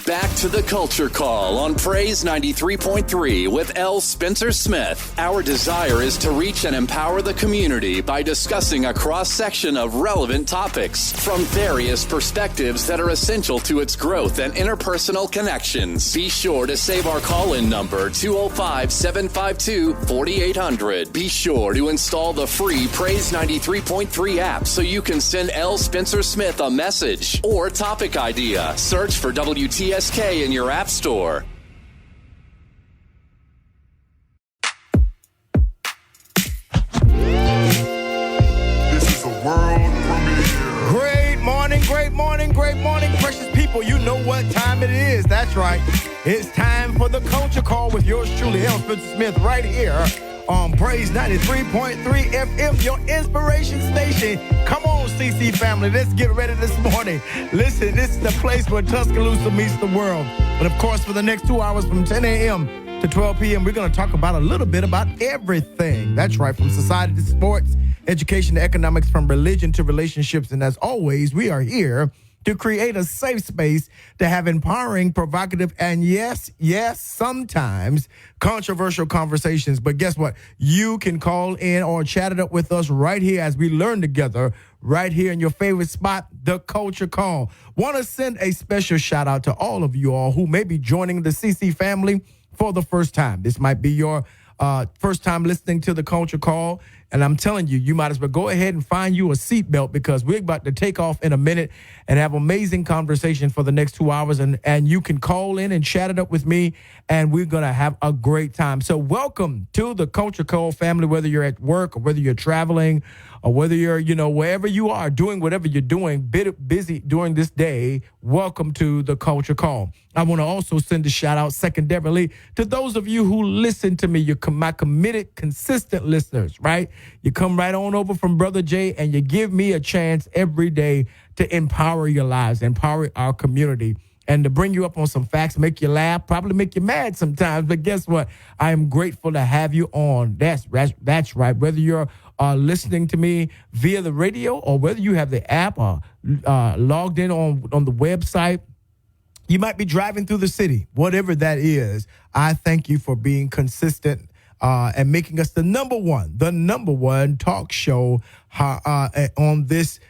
Back to the Culture Call on Praise 93.3 with L. Spencer Smith. Our desire is to reach and empower the community by discussing a cross-section of relevant topics from various perspectives that are essential to its growth and interpersonal connections. Be sure to save our call-in number, 205-752-4800. Be sure to install the free Praise 93.3 app so you can send L. Spencer Smith a message or topic idea. Search for WTSK in your app store. This is a world premiere. Great morning, precious people. You know what time it is. That's right. It's time for the Culture Call with yours truly, L. Spencer Smith, right here on Praise 93.3 FM, your inspiration station. Come on, CC family. Let's get ready this morning. Listen, this is the place where Tuscaloosa meets the world. But, of course, for the next 2 hours from 10 a.m. to 12 p.m., we're going to talk about a little bit about everything. That's right, from society to sports, education to economics, from religion to relationships. And as always, we are here to create a safe space to have empowering, provocative, and yes, sometimes controversial conversations. But guess what? You can call in or chat it up with us right here as we learn together right here in your favorite spot, the Culture Call. Want to send a special shout out to all of you all who may be joining the CC family for the first time. This might be your first time listening to the Culture Call. And I'm telling you, you might as well go ahead and find you a seatbelt because we're about to take off in a minute and have amazing conversation for the next 2 hours. And you can call in and chat it up with me, and we're going to have a great time. So welcome to the Culture Call family, whether you're at work or whether you're traveling or whether you're, wherever you are, doing whatever you're doing, busy during this day. Welcome to the Culture Call. I want to also send a shout out secondarily to those of you who listen to me. You're my committed, consistent listeners, right? You come right on over from Brother Jay and you give me a chance every day to empower your lives, empower our community, and to bring you up on some facts, make you laugh, probably make you mad sometimes. But guess what? I am grateful to have you on. That's right. Whether you're listening to me via the radio or whether you have the app or logged in on the website, you might be driving through the city, whatever that is. I thank you for being consistent and making us the number one talk show on this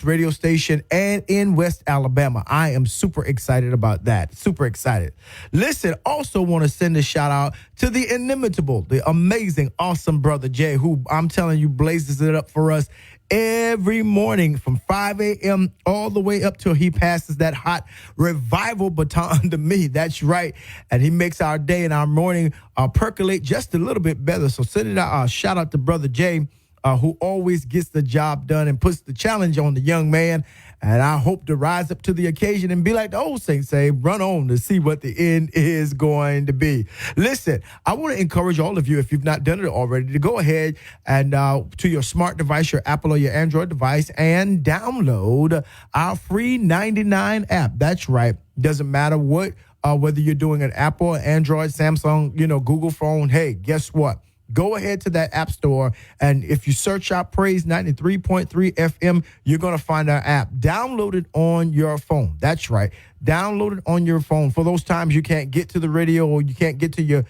radio station and in West Alabama. I am super excited about that. Super excited. Listen, also want to send a shout out to the inimitable, the amazing, awesome Brother Jay, who I'm telling you blazes it up for us every morning from 5 a.m. all the way up till he passes that hot revival baton to me. That's right. And he makes our day and our morning percolate just a little bit better. So send it out. Shout out to Brother Jay, who always gets the job done and puts the challenge on the young man. And I hope to rise up to the occasion and be like the old saints say, run on to see what the end is going to be. Listen, I want to encourage all of you, if you've not done it already, to go ahead and to your smart device, your Apple or your Android device, and download our free 99 app. That's right. Doesn't matter what, whether you're doing an Apple, Android, Samsung, Google phone. Hey, guess what? Go ahead to that app store, and if you search out Praise 93.3 FM, you're going to find our app. Download it on your phone. That's right. Download it on your phone. For those times you can't get to the radio or you can't get to your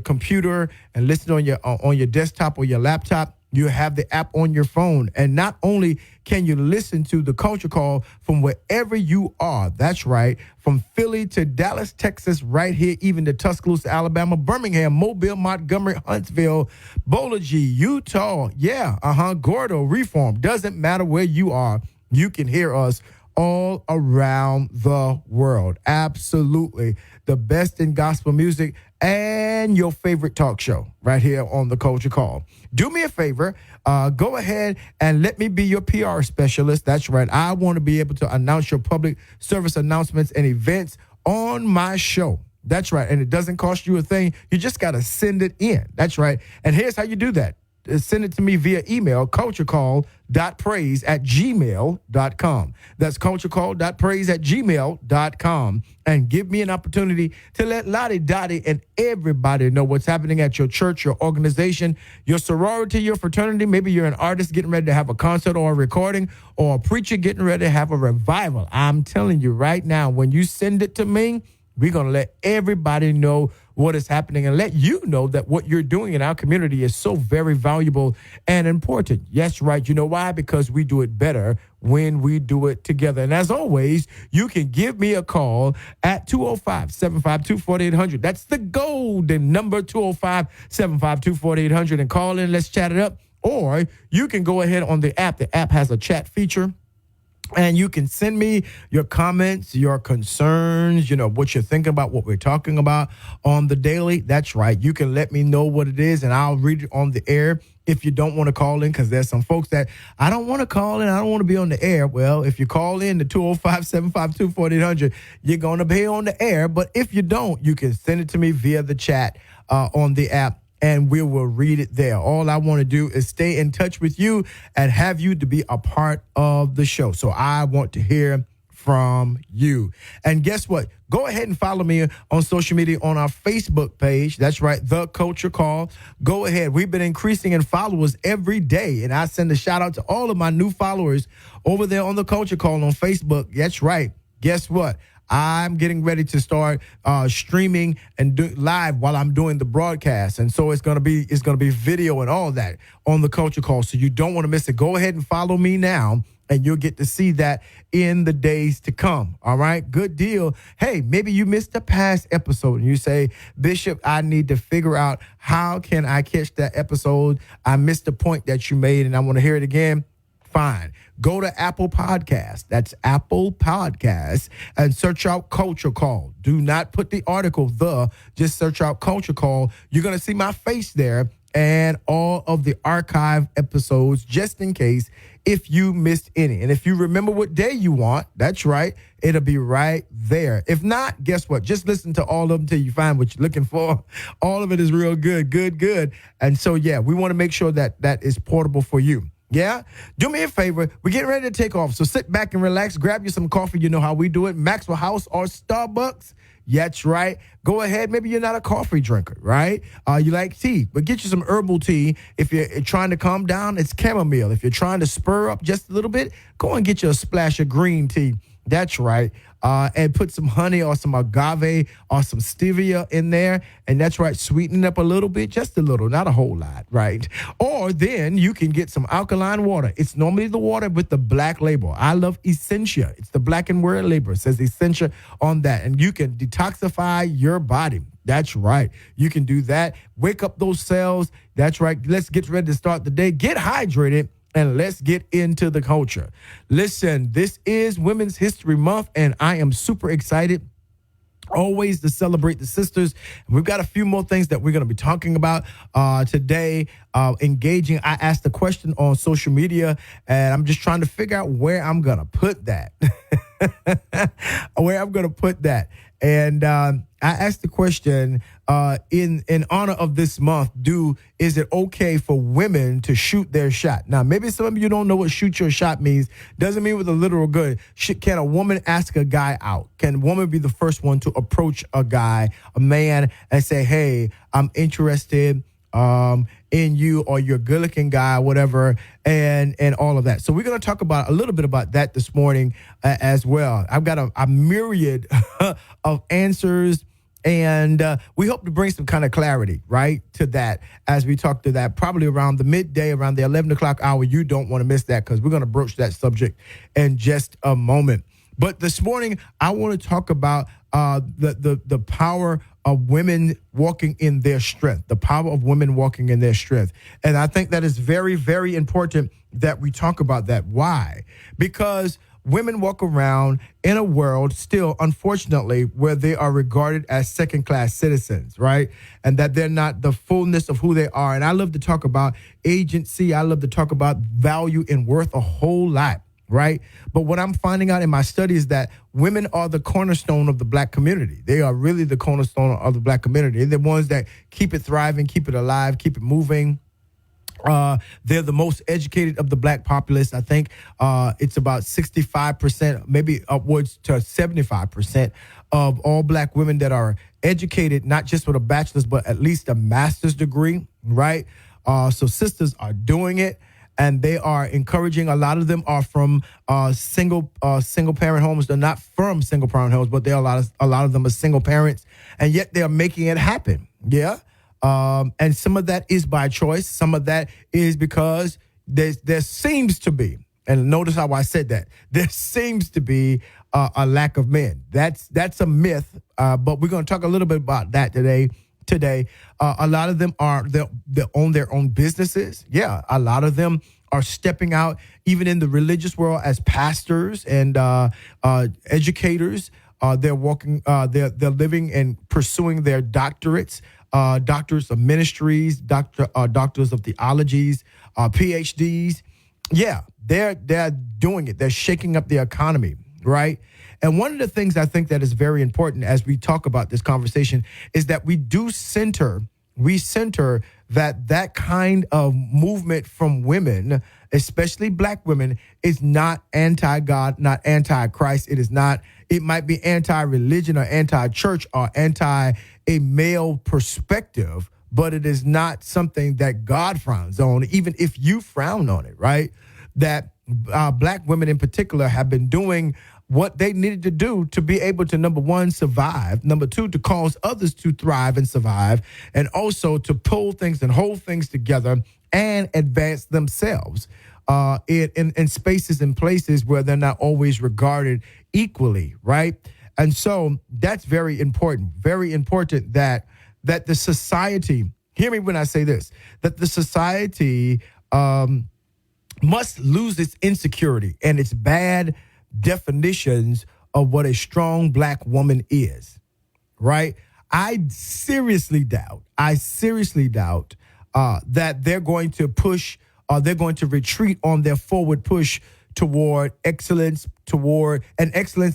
computer and listen on your desktop or your laptop, you have the app on your phone. And not only can you listen to the Culture Call from wherever you are, that's right, from Philly to Dallas, Texas, right here, even to Tuscaloosa, Alabama, Birmingham, Mobile, Montgomery, Huntsville, Bolagie, Utah, Gordo, Reform. Doesn't matter where you are, you can hear us all around the world. Absolutely. The best in gospel music and your favorite talk show right here on the Culture Call. Do me a favor. Go ahead and let me be your PR specialist. That's right. I want to be able to announce your public service announcements and events on my show. That's right. And it doesn't cost you a thing. You just got to send it in. That's right. And here's how you do that. send it to me via email, culturecall.praise@gmail.com. That's culturecall.praise@gmail.com. And give me an opportunity to let Lottie Dottie and everybody know what's happening at your church, your organization, your sorority, your fraternity. Maybe you're an artist getting ready to have a concert or a recording, or a preacher getting ready to have a revival. I'm telling you right now, when you send it to me, we're going to let everybody know what is happening and let you know that what you're doing in our community is so very valuable and important. Yes, right. You know why? Because we do it better when we do it together. And as always, you can give me a call at 205-752-4800. That's the golden number, 205-752-4800. And call in. Let's chat it up. Or you can go ahead on the app. The app has a chat feature. And you can send me your comments, your concerns, what you're thinking about, what we're talking about on the daily. That's right. You can let me know what it is, and I'll read it on the air. If you don't want to call in, because there's some folks that I don't want to call in, I don't want to be on the air. Well, if you call in to 205-752-4800, you're going to be on the air. But if you don't, you can send it to me via the chat on the app, and we will read it there. All I want to do is stay in touch with you and have you to be a part of the show. So I want to hear from you. And guess what? Go ahead and follow me on social media on our Facebook page. That's right, The Culture Call. Go ahead. We've been increasing in followers every day. And I send a shout out to all of my new followers over there on The Culture Call on Facebook. That's right. Guess what? I'm getting ready to start streaming and do live while I'm doing the broadcast, and so it's gonna be video and all that on the Culture Call. So you don't want to miss it. Go ahead and follow me now, and you'll get to see that in the days to come. All right, good deal. Hey, maybe you missed a past episode, and you say, Bishop, I need to figure out how can I catch that episode. I missed the point that you made, and I want to hear it again. Fine. Go to Apple Podcasts. That's Apple Podcasts, and search out Culture Call. Do not put the article, just search out Culture Call. You're going to see my face there and all of the archive episodes, just in case if you missed any. And if you remember what day you want, that's right, it'll be right there. If not, guess what? Just listen to all of them till you find what you're looking for. All of it is real good, good. And so, yeah, we want to make sure that that is portable for you. Yeah? Do me a favor. We're getting ready to take off. So sit back and relax. Grab you some coffee. You know how we do it. Maxwell House or Starbucks. Yeah, that's right. Go ahead. Maybe you're not a coffee drinker, right? You like tea, but get you some herbal tea. If you're trying to calm down, it's chamomile. If you're trying to spur up just a little bit, go and get you a splash of green tea. That's right. And put some honey or some agave or some stevia in there. And that's right, sweeten it up a little bit, just a little, not a whole lot, right? Or then you can get some alkaline water. It's normally the water with the black label. I love Essentia. It's the black and white label. It says Essentia on that. And you can detoxify your body. That's right. You can do that. Wake up those cells. That's right. Let's get ready to start the day. Get hydrated. And let's get into the culture. Listen, this is Women's History Month, and I am super excited always to celebrate the sisters. We've got a few more things that we're going to be talking about today. Engaging. I asked the question on social media, and I'm just trying to figure out where I'm going to put that. And I asked the question in honor of this month, is it okay for women to shoot their shot? Now, maybe some of you don't know what shoot your shot means. Doesn't mean with a literal gun. Can a woman ask a guy out? Can a woman be the first one to approach a man, and say, hey, I'm interested in you, or you're a good-looking guy, whatever, and all of that. So we're going to talk about a little bit about that this morning as well. I've got a myriad of answers, and we hope to bring some kind of clarity, right, to that as we talk to that, probably around the midday, around the 11 o'clock hour. You don't want to miss that, because we're going to broach that subject in just a moment. But this morning, I want to talk about the power of women walking in their strength, the power of women walking in their strength. And I think that is very, very important that we talk about that. Why? Because women walk around in a world still, unfortunately, where they are regarded as second-class citizens, right? And that they're not the fullness of who they are. And I love to talk about agency. I love to talk about value and worth a whole lot. Right. But what I'm finding out in my study is that women are the cornerstone of the black community. They are really the cornerstone of the black community. They're the ones that keep it thriving, keep it alive, keep it moving. They're the most educated of the black populace. I think it's about 65%, maybe upwards to 75% of all black women that are educated, not just with a bachelor's, but at least a master's degree, right? So sisters are doing it, and they are encouraging. A lot of them are from single parent homes. They're not from single parent homes, but a lot of them are single parents, and yet they are making it happen. Yeah. And some of that is by choice. Some of that is because there seems to be, and notice how I said that, there seems to be a lack of men. That's a myth, but we're going to talk a little bit about that today. A lot of them they own their own businesses. Yeah, a lot of them are stepping out, even in the religious world, as pastors and educators. They're working. They're living and pursuing their doctorates. Doctors of ministries, doctors of theologies, PhDs. Yeah, they're doing it. They're shaking up the economy, right? And one of the things I think that is very important as we talk about this conversation is that we center that kind of movement from women, especially black women, is not anti-God, not anti-Christ. It is not. It might be anti-religion or anti-church or anti a male perspective, but it is not something that God frowns on, even if you frown on it, right? That black women in particular have been doing what they needed to do to be able to, number one, survive, number two, to cause others to thrive and survive, and also to pull things and hold things together and advance themselves in spaces and places where they're not always regarded equally, right? And so that's very important that the society, hear me when I say this, that the society must lose its insecurity and its bad definitions of what a strong black woman is, right? I seriously doubt that they're going to push, they're going to retreat on their forward push toward excellence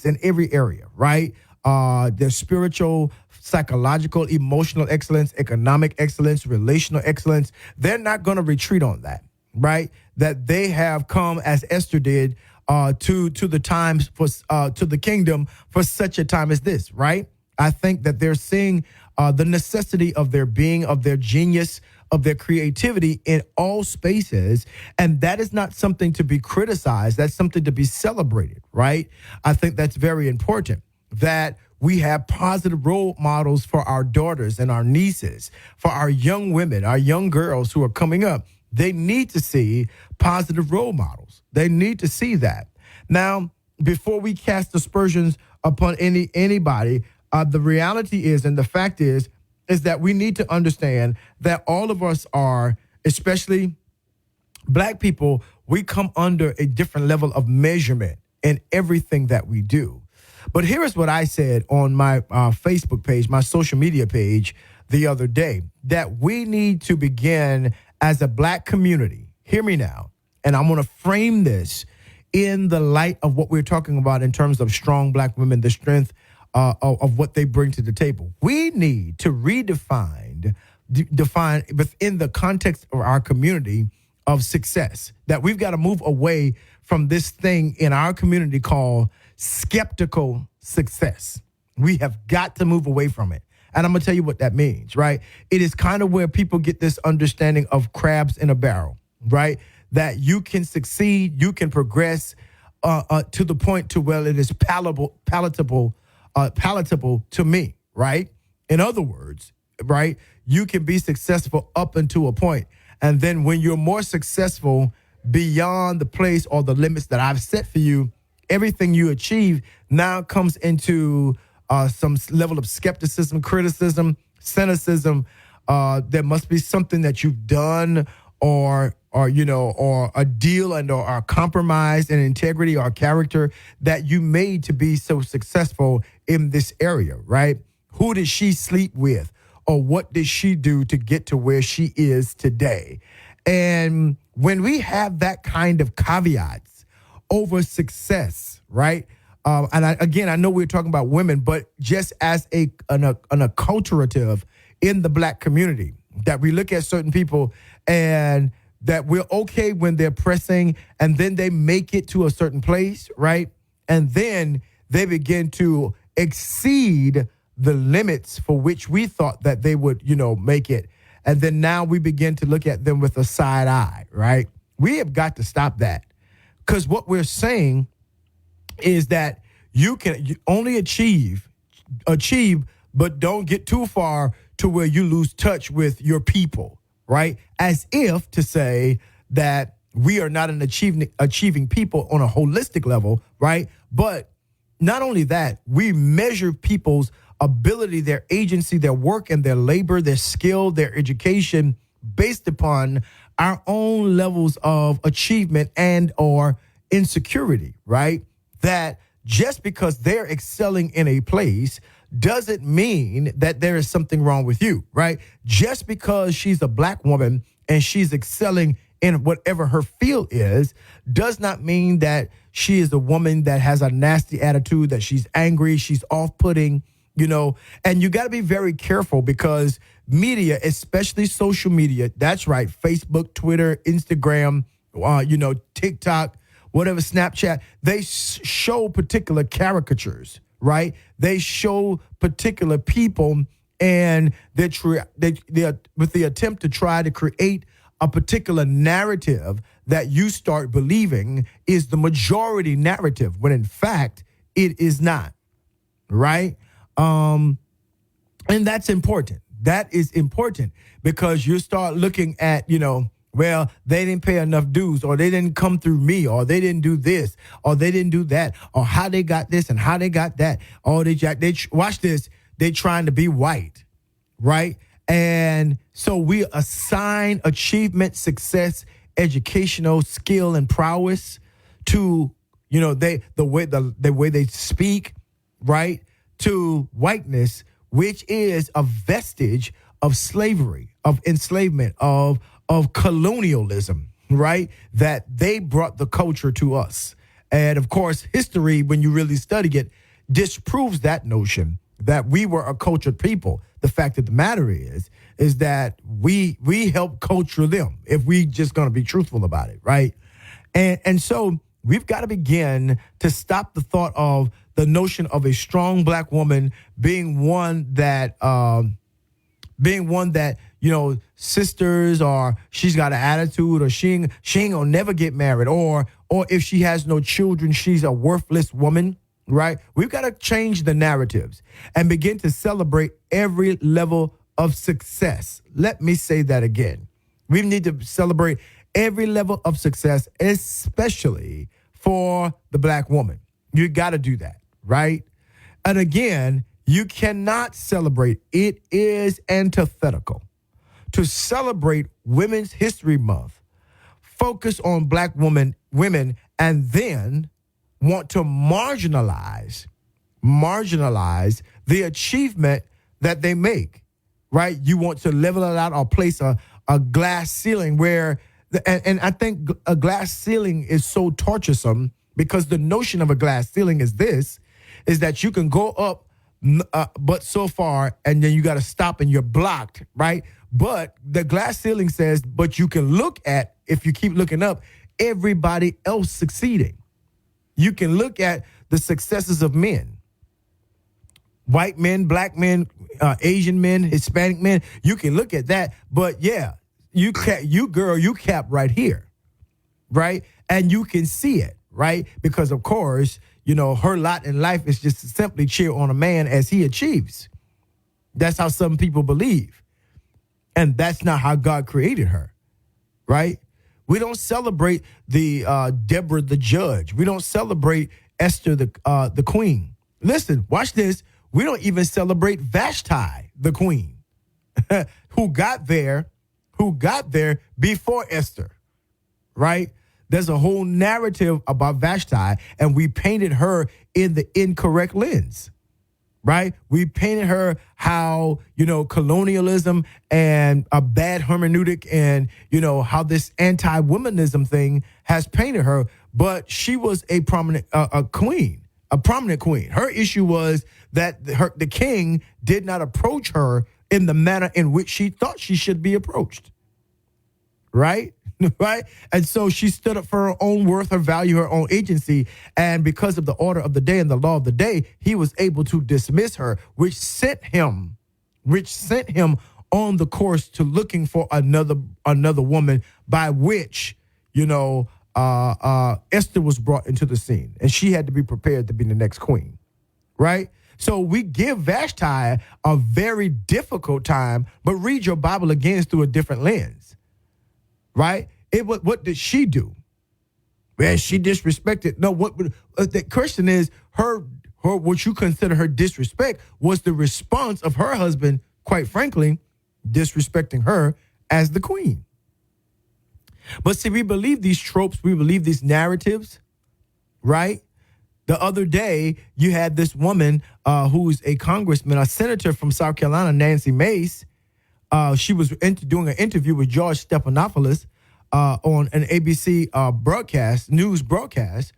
in every area, right? Their spiritual, psychological, emotional excellence, economic excellence, relational excellence. They're not going to retreat on that, right? That they have come, as Esther did, to the times to the kingdom for such a time as this, right? I think that they're seeing the necessity of their being, of their genius, of their creativity in all spaces. And that is not something to be criticized. That's something to be celebrated, right? I think that's very important, that we have positive role models for our daughters and our nieces, for our young women, our young girls who are coming up. They need to see positive role models. They need to see that. Now, before we cast aspersions upon anybody, the reality is, and the fact is that we need to understand that all of us are, especially black people, we come under a different level of measurement in everything that we do. But here is what I said on my Facebook page, my social media page the other day, that we need to begin as a black community. Hear me now. And I'm going to frame this in the light of what we're talking about in terms of strong black women, the strength of what they bring to the table. We need to define within the context of our community of success, that we've got to move away from this thing in our community called skeptical success. We have got to move away from it. And I'm going to tell you what that means, right? It is kind of where people get this understanding of crabs in a barrel, right? That you can succeed, you can progress to the point to where it is palatable to me, right? In other words, right, you can be successful up until a point. And then when you're more successful beyond the place or the limits that I've set for you, everything you achieve now comes into some level of skepticism, criticism, cynicism. There must be something that you've done or a deal or a compromise in integrity or character that you made to be so successful in this area, right? Who did she sleep with? Or what did she do to get to where she is today? And when we have that kind of caveats over success, right? I know we're talking about women, but just as an acculturative in the black community, that we look at certain people and that we're okay when they're pressing, and then they make it to a certain place, right? And then they begin to exceed the limits for which we thought that they would, make it. And then now we begin to look at them with a side eye, right? We have got to stop that, because what we're saying is that you only achieve, but don't get too far to where you lose touch with your people, right? As if to say that we are not an achieving people on a holistic level, right? But not only that, we measure people's ability, their agency, their work and their labor, their skill, their education based upon our own levels of achievement and or insecurity, right? That just because they're excelling in a place doesn't mean that there is something wrong with you, right? Just because she's a black woman and she's excelling in whatever her field is does not mean that she is a woman that has a nasty attitude, that she's angry, she's off-putting, and you got to be very careful, because media, especially social media, that's right, Facebook, Twitter, Instagram, TikTok, whatever, Snapchat, they show particular caricatures, right? They show particular people, and they're with the attempt to try to create a particular narrative that you start believing is the majority narrative, when in fact it is not, right? And that's important. That is important, because you start looking at, well, they didn't pay enough dues, or they didn't come through me, or they didn't do this, or they didn't do that, or how they got this and how they got that. Oh, they watch this. They trying to be white, right? And so we assign achievement, success, educational skill, and prowess to, the way they speak, right, to whiteness, which is a vestige of slavery, of enslavement, of colonialism, right? That they brought the culture to us. And of course, history, when you really study it, disproves that notion that we were a cultured people. The fact of the matter is that we helped culture them, if we just going to be truthful about it, right? And so we've got to begin to stop the thought of the notion of a strong black woman being one that sisters, or she's got an attitude, or she ain't gonna never get married, or if she has no children, she's a worthless woman, right? We've got to change the narratives and begin to celebrate every level of success. Let me say that again. We need to celebrate every level of success, especially for the black woman. You got to do that, right? And again, you cannot celebrate. It is antithetical to celebrate Women's History Month, focus on black women, and then want to marginalize the achievement that they make, right? You want to level it out or place a glass ceiling where, and I think a glass ceiling is so torturesome, because the notion of a glass ceiling is that you can go up but so far, and then you got to stop and you're blocked, right? But the glass ceiling says, but you can look at, if you keep looking up, everybody else succeeding. You can look at the successes of men, white men, black men, Asian men, Hispanic men. You can look at that, but yeah, you cap right here, right? And you can see it, right? Because of course, her lot in life is just to simply cheer on a man as he achieves. That's how some people believe. And that's not how God created her, right? We don't celebrate the Deborah the judge. We don't celebrate Esther the queen. Listen, watch this. We don't even celebrate Vashti the queen, who got there before Esther, right? There's a whole narrative about Vashti, and we painted her in the incorrect lens, right? We painted her how, colonialism and a bad hermeneutic, and, how this anti-womanism thing has painted her. But she was a prominent queen, a prominent queen. Her issue was that the king did not approach her in the manner in which she thought she should be approached, right? right? And so she stood up for her own worth, her value, her own agency. And because of the order of the day and the law of the day, he was able to dismiss her, which sent him on the course to looking for another woman, by which, Esther was brought into the scene, and she had to be prepared to be the next queen, right? So we give Vashti a very difficult time, but read your Bible again through a different lens, right? What did she do? Man, she disrespected. No, what the question is, her what you consider her disrespect was the response of her husband, quite frankly, disrespecting her as the queen. But see, we believe these tropes, we believe these narratives, right? The other day, you had this woman who's a congressman, a senator from South Carolina, Nancy Mace. She was doing an interview with George Stephanopoulos on an ABC news broadcast.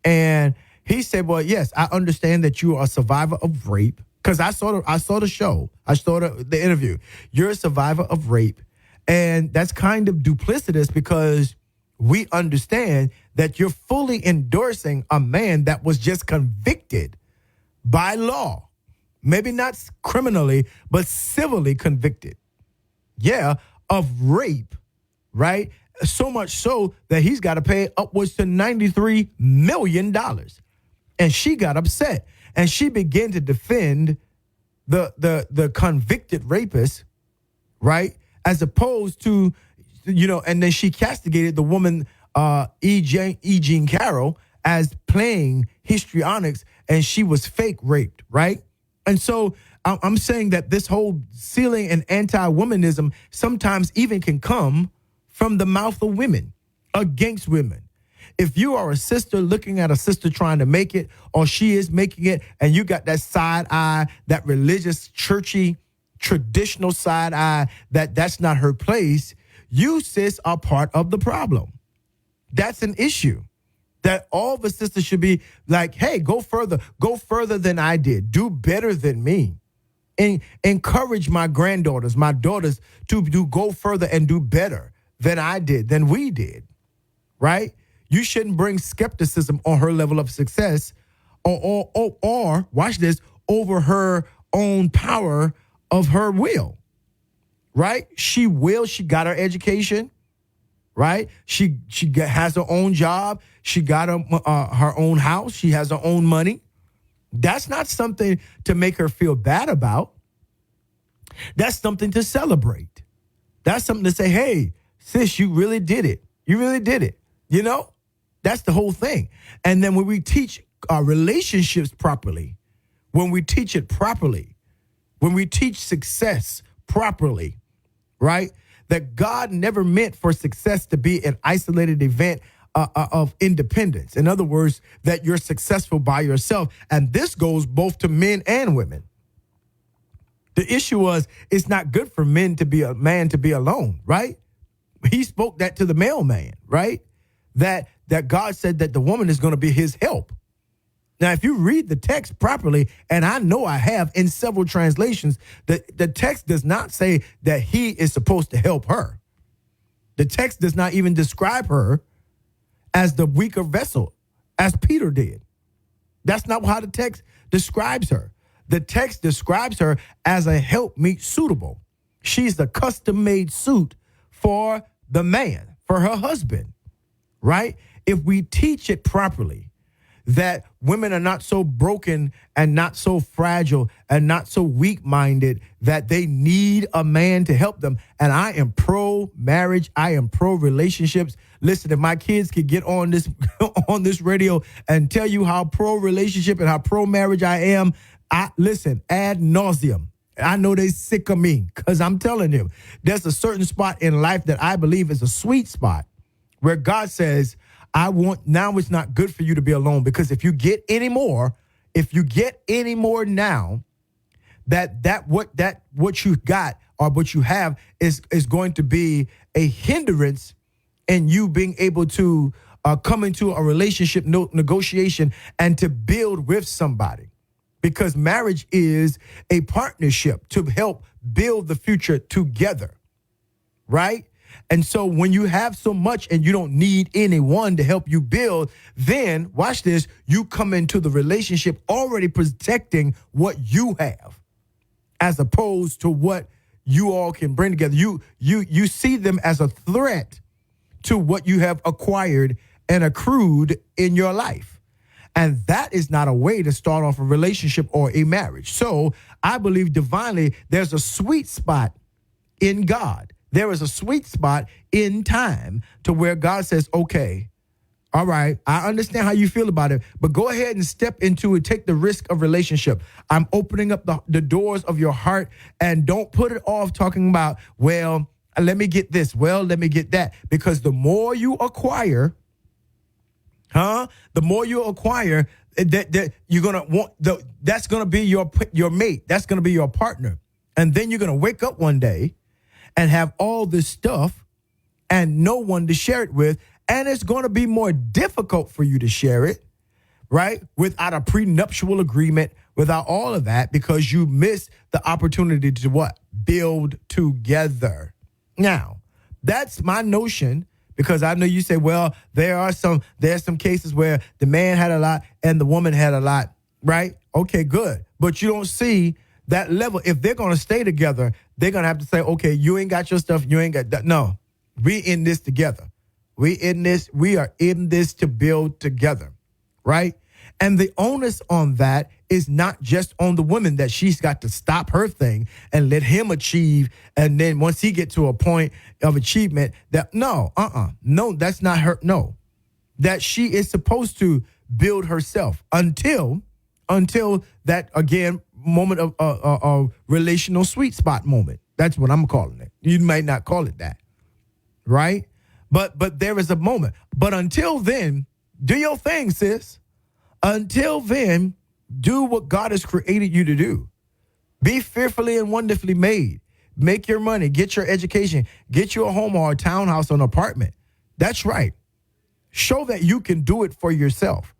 And he said, well, yes, I understand that you are a survivor of rape. Because I saw the show. I saw the interview. You're a survivor of rape. And that's kind of duplicitous, because we understand that you're fully endorsing a man that was just convicted by law. Maybe not criminally, but civilly convicted. Yeah, of rape, right? So much so that he's got to pay upwards to $93 million. And she got upset. And she began to defend the convicted rapist, right? As opposed to, and then she castigated the woman, E. Jean Carroll, as playing histrionics, and she was fake raped, right? And so I'm saying that this whole ceiling and anti-womanism sometimes even can come from the mouth of women against women. If you are a sister looking at a sister trying to make it, or she is making it, and you got that side eye, that religious, churchy, traditional side eye, that's not her place, you, sis, are part of the problem. That's an issue. That all the sisters should be like, hey, go further than I did. Do better than me. And encourage my granddaughters, my daughters to go further and do better than I did, than we did, right? You shouldn't bring skepticism on her level of success or watch this, over her own power of her will, right? She got her education, right? She has her own job. She got her own house. She has her own money. That's not something to make her feel bad about. That's something to celebrate. That's something to say, hey, sis, you really did it. You really did it. That's the whole thing. And then when we teach our relationships properly, when we teach it properly, when we teach success properly, right? That God never meant for success to be an isolated event of independence. In other words, that you're successful by yourself. And this goes both to men and women. The issue was, it's not good for a man to be alone, right? He spoke that to the mailman, right? That God said that the woman is going to be his help. Now, if you read the text properly, and I know I have in several translations, the text does not say that he is supposed to help her. The text does not even describe her as the weaker vessel, as Peter did. That's not how the text describes her. The text describes her as a helpmeet suitable. She's the custom-made suit for the man, for her husband, right? If we teach it properly, that women are not so broken and not so fragile and not so weak-minded that they need a man to help them. And I am pro-marriage. I am pro-relationships. Listen, if my kids could get on this on this radio and tell you how pro-relationship and how pro-marriage I am, listen, ad nauseum. I know they sick of me, because I'm telling you, there's a certain spot in life that I believe is a sweet spot where God says, now it's not good for you to be alone, because if you get any more now, what you got or what you have is going to be a hindrance in you being able to come into a relationship negotiation and to build with somebody. Because marriage is a partnership to help build the future together, right? And so when you have so much and you don't need anyone to help you build, then watch this, you come into the relationship already protecting what you have as opposed to what you all can bring together. You see them as a threat to what you have acquired and accrued in your life. And that is not a way to start off a relationship or a marriage. So I believe divinely there's a sweet spot in God. There is a sweet spot in time to where God says, okay, all right, I understand how you feel about it, but go ahead and step into it. Take the risk of relationship. I'm opening up the doors of your heart, and don't put it off talking about, well, let me get this. Well, let me get that. Because the more you acquire, that you're going to want, that's going to be your mate. That's going to be your partner. And then you're going to wake up one day and have all this stuff and no one to share it with. And it's going to be more difficult for you to share it, right? Without a prenuptial agreement, without all of that, because you miss the opportunity to what? Build together. Now, that's my notion, because I know you say, well, there's some cases where the man had a lot and the woman had a lot, right? Okay, good. But you don't see that level. If they're going to stay together, they're going to have to say, okay, you ain't got your stuff. You ain't got that. No, we in this together. We are in this to build together, right? And the onus on that is not just on the woman, that she's got to stop her thing and let him achieve. And then once he get to a point of achievement, that no, that's not her. No, that she is supposed to build herself until that, again, moment of relational sweet spot moment. That's what I'm calling it. You might not call it that, right? But there is a moment. But until then, do your thing, sis. Until then, do what God has created you to do. Be fearfully and wonderfully made. Make your money. Get your education. Get you a home or a townhouse or an apartment. That's right. Show that you can do it for yourself,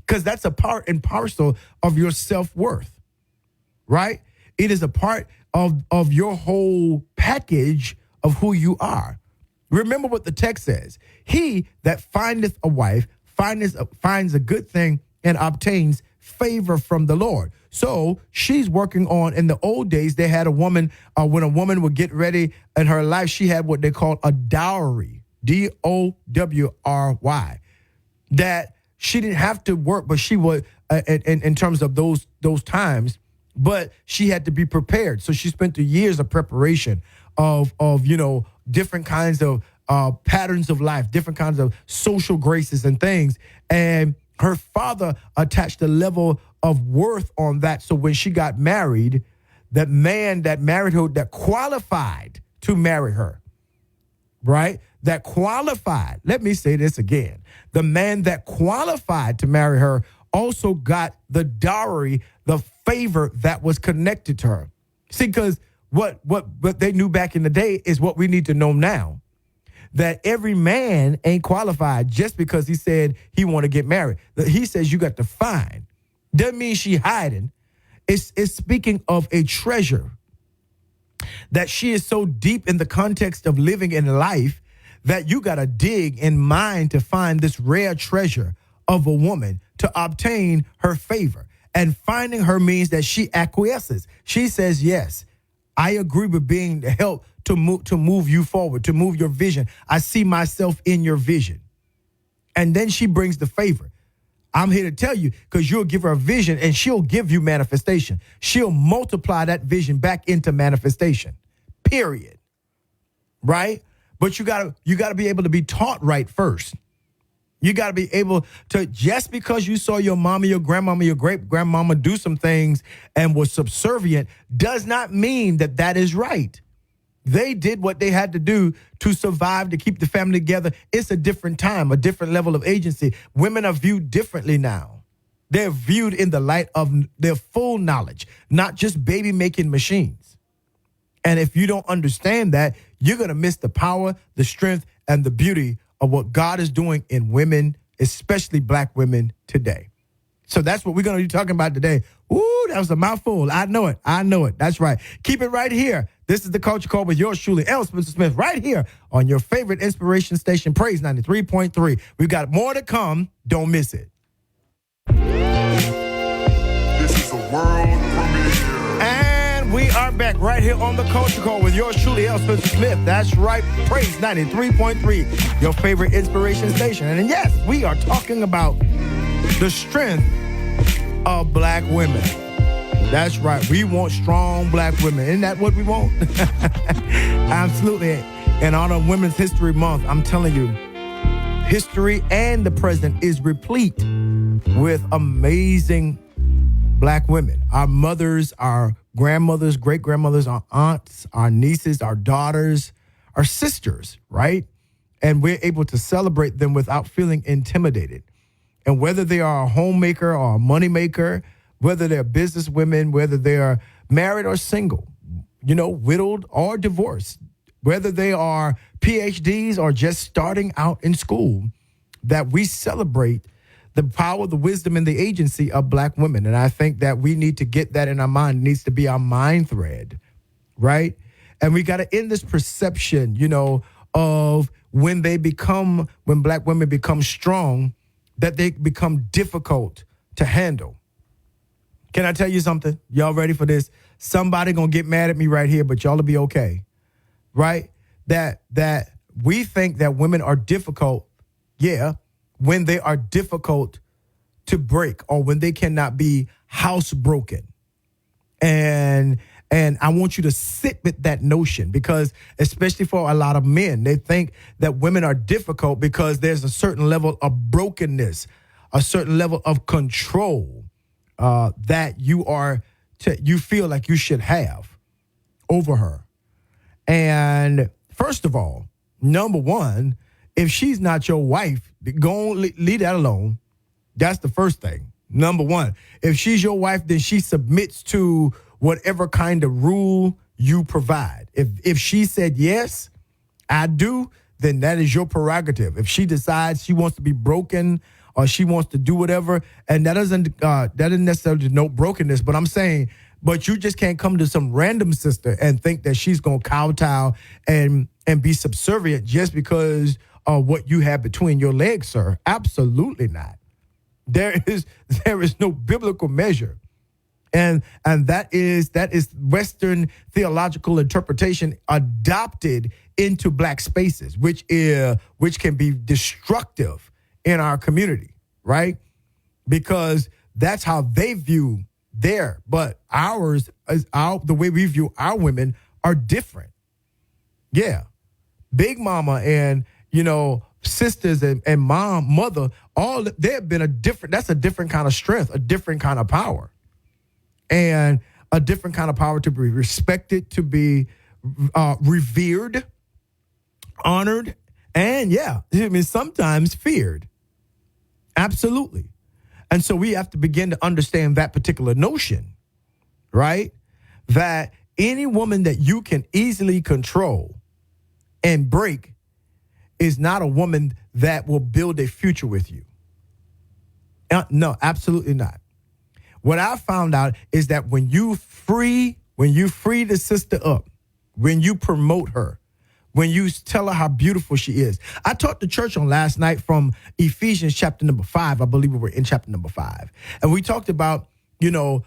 because that's a part and parcel of your self-worth, right? It is a part of your whole package of who you are. Remember what the text says. He that findeth a wife finds a good thing and obtains favor from the Lord. So she's working on, in the old days, they had a woman, when a woman would get ready in her life, she had what they call a dowry, D-O-W-R-Y, that she didn't have to work, but she would, in terms of those times, but she had to be prepared. So she spent the years of preparation of different kinds of patterns of life, different kinds of social graces and things. And her father attached a level of worth on that. So when she got married, that man that married her, that qualified to marry her, right? That qualified. Let me say this again. The man that qualified to marry her also got the dowry, the favor that was connected to her. See, because what they knew back in the day is what we need to know now. That every man ain't qualified just because he said he want to get married. He says you got to find. Doesn't mean she hiding. It's speaking of a treasure. That she is so deep in the context of living in life that you got to dig in mind to find this rare treasure of a woman to obtain her favor. And finding her means that she acquiesces. She says, yes, I agree with being the help to move you forward, to move your vision. I see myself in your vision. And then she brings the favor. I'm here to tell you, because you'll give her a vision and she'll give you manifestation. She'll multiply that vision back into manifestation, period. Right? But you gotta be able to be taught right first. You got to be able to, just because you saw your mama, your grandmama, your great-grandmama do some things and was subservient, does not mean that that is right. They did what they had to do to survive, to keep the family together. It's a different time, a different level of agency. Women are viewed differently now. They're viewed in the light of their full knowledge, not just baby-making machines. And if you don't understand that, you're going to miss the power, the strength, and the beauty of what God is doing in women, especially black women today. So that's what we're going to be talking about today. Ooh, that was a mouthful. I know it. That's right. Keep it right here. This is the Culture Call with yours truly, L. Spencer Smith, right here on your favorite inspiration station, Praise 93.3. We've got more to come. Don't miss it. This is a world premiere. And we are back right here on the Culture Call with yours truly, L. Spencer Smith. That's right, Praise 93.3, your favorite inspiration station. And yes, we are talking about the strength of black women. That's right. We want strong black women. Isn't that what we want? Absolutely. In honor of Women's History Month, I'm telling you, history and the present is replete with amazing black women. Our mothers, our grandmothers, great-grandmothers, our aunts, our nieces, our daughters, our sisters, right? And we're able to celebrate them without feeling intimidated. And whether they are a homemaker or a moneymaker, whether they're business women, whether they are married or single, widowed or divorced, whether they are PhDs or just starting out in school, that we celebrate the power, the wisdom, and the agency of black women. And I think that we need to get that in our mind. It needs to be our mind thread, right? And we got to end this perception, of when black women become strong, that they become difficult to handle. Can I tell you something? Y'all ready for this? Somebody gonna get mad at me right here, but y'all will be okay, right? That we think that women are difficult, when they are difficult to break or when they cannot be housebroken. And I want you to sit with that notion, because especially for a lot of men, they think that women are difficult because there's a certain level of brokenness, a certain level of control that you feel like you should have over her. And first of all, number one, if she's not your wife, go on, leave that alone. That's the first thing. Number one, if she's your wife, then she submits to whatever kind of rule you provide. If she said, yes, I do, then that is your prerogative. If she decides she wants to be broken or she wants to do whatever, and that doesn't necessarily denote brokenness, but I'm saying, but you just can't come to some random sister and think that she's going to kowtow and be subservient just because of what you have between your legs, sir. Absolutely not. There is no biblical measure. And that is Western theological interpretation adopted into black spaces, which can be destructive in our community, right? Because that's how they view but ours is the way we view our women are different. Yeah. Big mama and, sisters and mother, they've been that's a different kind of strength, a different kind of power. And a different kind of power to be respected, to be revered, honored, and sometimes feared. Absolutely. And so we have to begin to understand that particular notion, right? That any woman that you can easily control and break is not a woman that will build a future with you. No, absolutely not. What I found out is that when you free the sister up, when you promote her, when you tell her how beautiful she is. I taught the church on last night from Ephesians chapter number 5. I believe we were in chapter number 5. And we talked about,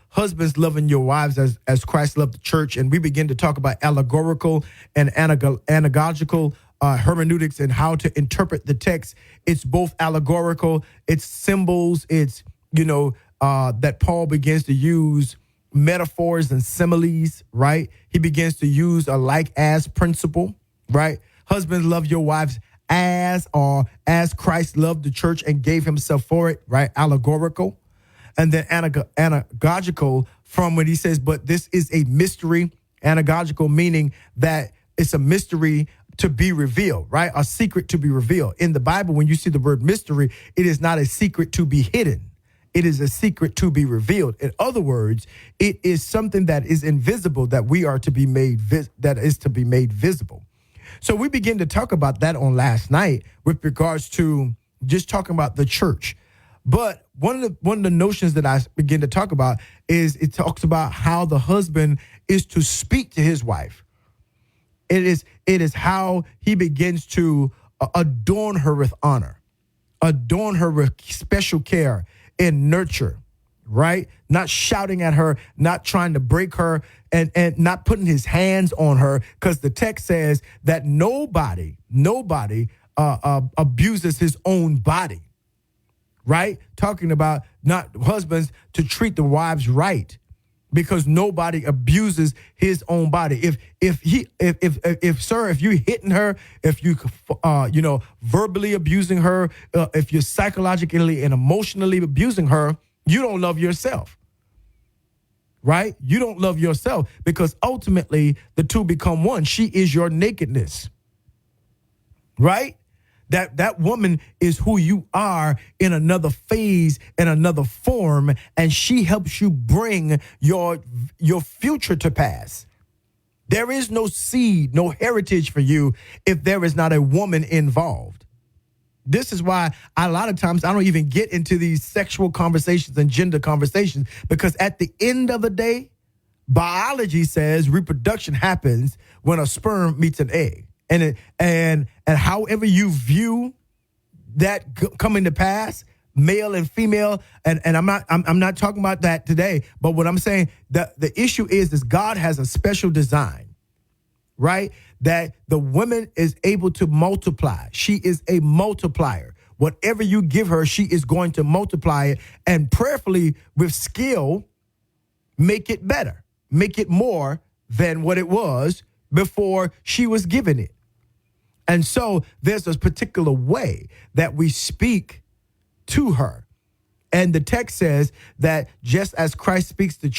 husbands loving your wives as Christ loved the church. And we begin to talk about allegorical and anagogical hermeneutics and how to interpret the text. It's both allegorical, it's symbols, it's, that Paul begins to use metaphors and similes, right? He begins to use a like-as principle, right? Husbands, love your wives as Christ loved the church and gave himself for it, right? Allegorical. And then anagogical, from when he says, but this is a mystery. Anagogical meaning that it's a mystery to be revealed, right? A secret to be revealed. In the Bible, when you see the word mystery, it is not a secret to be hidden. It is a secret to be revealed. In other words, it is something that is invisible that we are to be made visible. So we begin to talk about that on last night with regards to just talking about the church. But one of the notions that I begin to talk about is it talks about how the husband is to speak to his wife, It is how he begins to adorn her with honor, adorn her with special care and nurture, right? Not shouting at her, not trying to break her, and not putting his hands on her, because the text says that nobody abuses his own body, right? Talking about not husbands to treat the wives right, because nobody abuses his own body. If you're hitting her, if you verbally abusing her, if you're psychologically and emotionally abusing her, you don't love yourself, right? You don't love yourself, because ultimately the two become one. She is your nakedness, right? That woman is who you are in another phase, in another form, and she helps you bring your future to pass. There is no seed, no heritage for you if there is not a woman involved. This is why a lot of times I don't even get into these sexual conversations and gender conversations, because at the end of the day, biology says reproduction happens when a sperm meets an egg. And however you view that coming to pass, male and female, and I'm not talking about that today, but what I'm saying, the issue is God has a special design, right? That the woman is able to multiply. She is a multiplier. Whatever you give her, she is going to multiply it, and prayerfully with skill, make it better, make it more than what it was before she was given it. And so there's a particular way that we speak to her. And the text says that just as Christ speaks to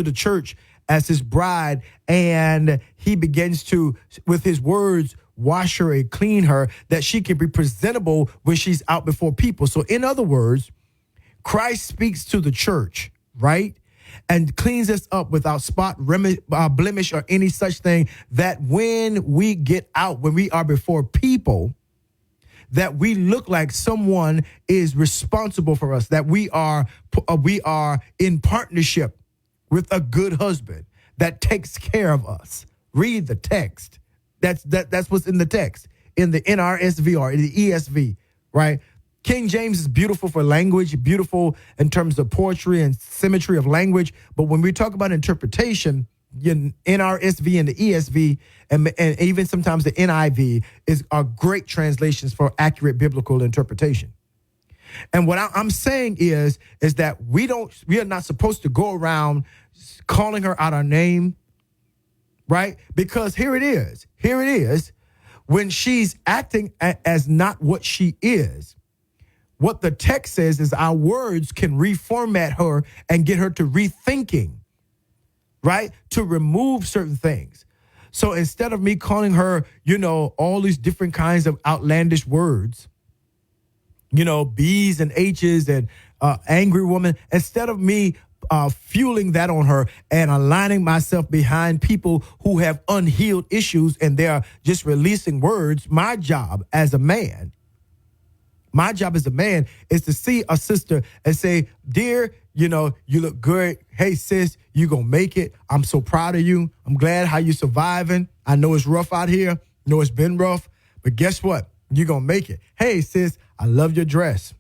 the church as his bride, and he begins to, with his words, wash her and clean her, that she can be presentable when she's out before people. So in other words, Christ speaks to the church, right? And cleans us up without spot, blemish, or any such thing, that when we get out, when we are before people, that we look like someone is responsible for us, that we are in partnership with a good husband that takes care of us. Read the text. That's what's in the text, in the NRSV or in the ESV, right? King James is beautiful for language, beautiful in terms of poetry and symmetry of language. But when we talk about interpretation, NRSV and the ESV and even sometimes the NIV are great translations for accurate biblical interpretation. And what I'm saying is that we are not supposed to go around calling her out her name, right? Because here it is, when she's acting as not what she is. What the text says is our words can reformat her and get her to rethinking, right? To remove certain things. So instead of me calling her, all these different kinds of outlandish words, B's and H's and angry woman, instead of me fueling that on her and aligning myself behind people who have unhealed issues and they're just releasing words, my job as a man is to see a sister and say, dear, you look good. Hey, sis, you gonna make it. I'm so proud of you. I'm glad how you surviving. I know it's rough out here. I know it's been rough, but guess what? You're gonna make it. Hey, sis, I love your dress.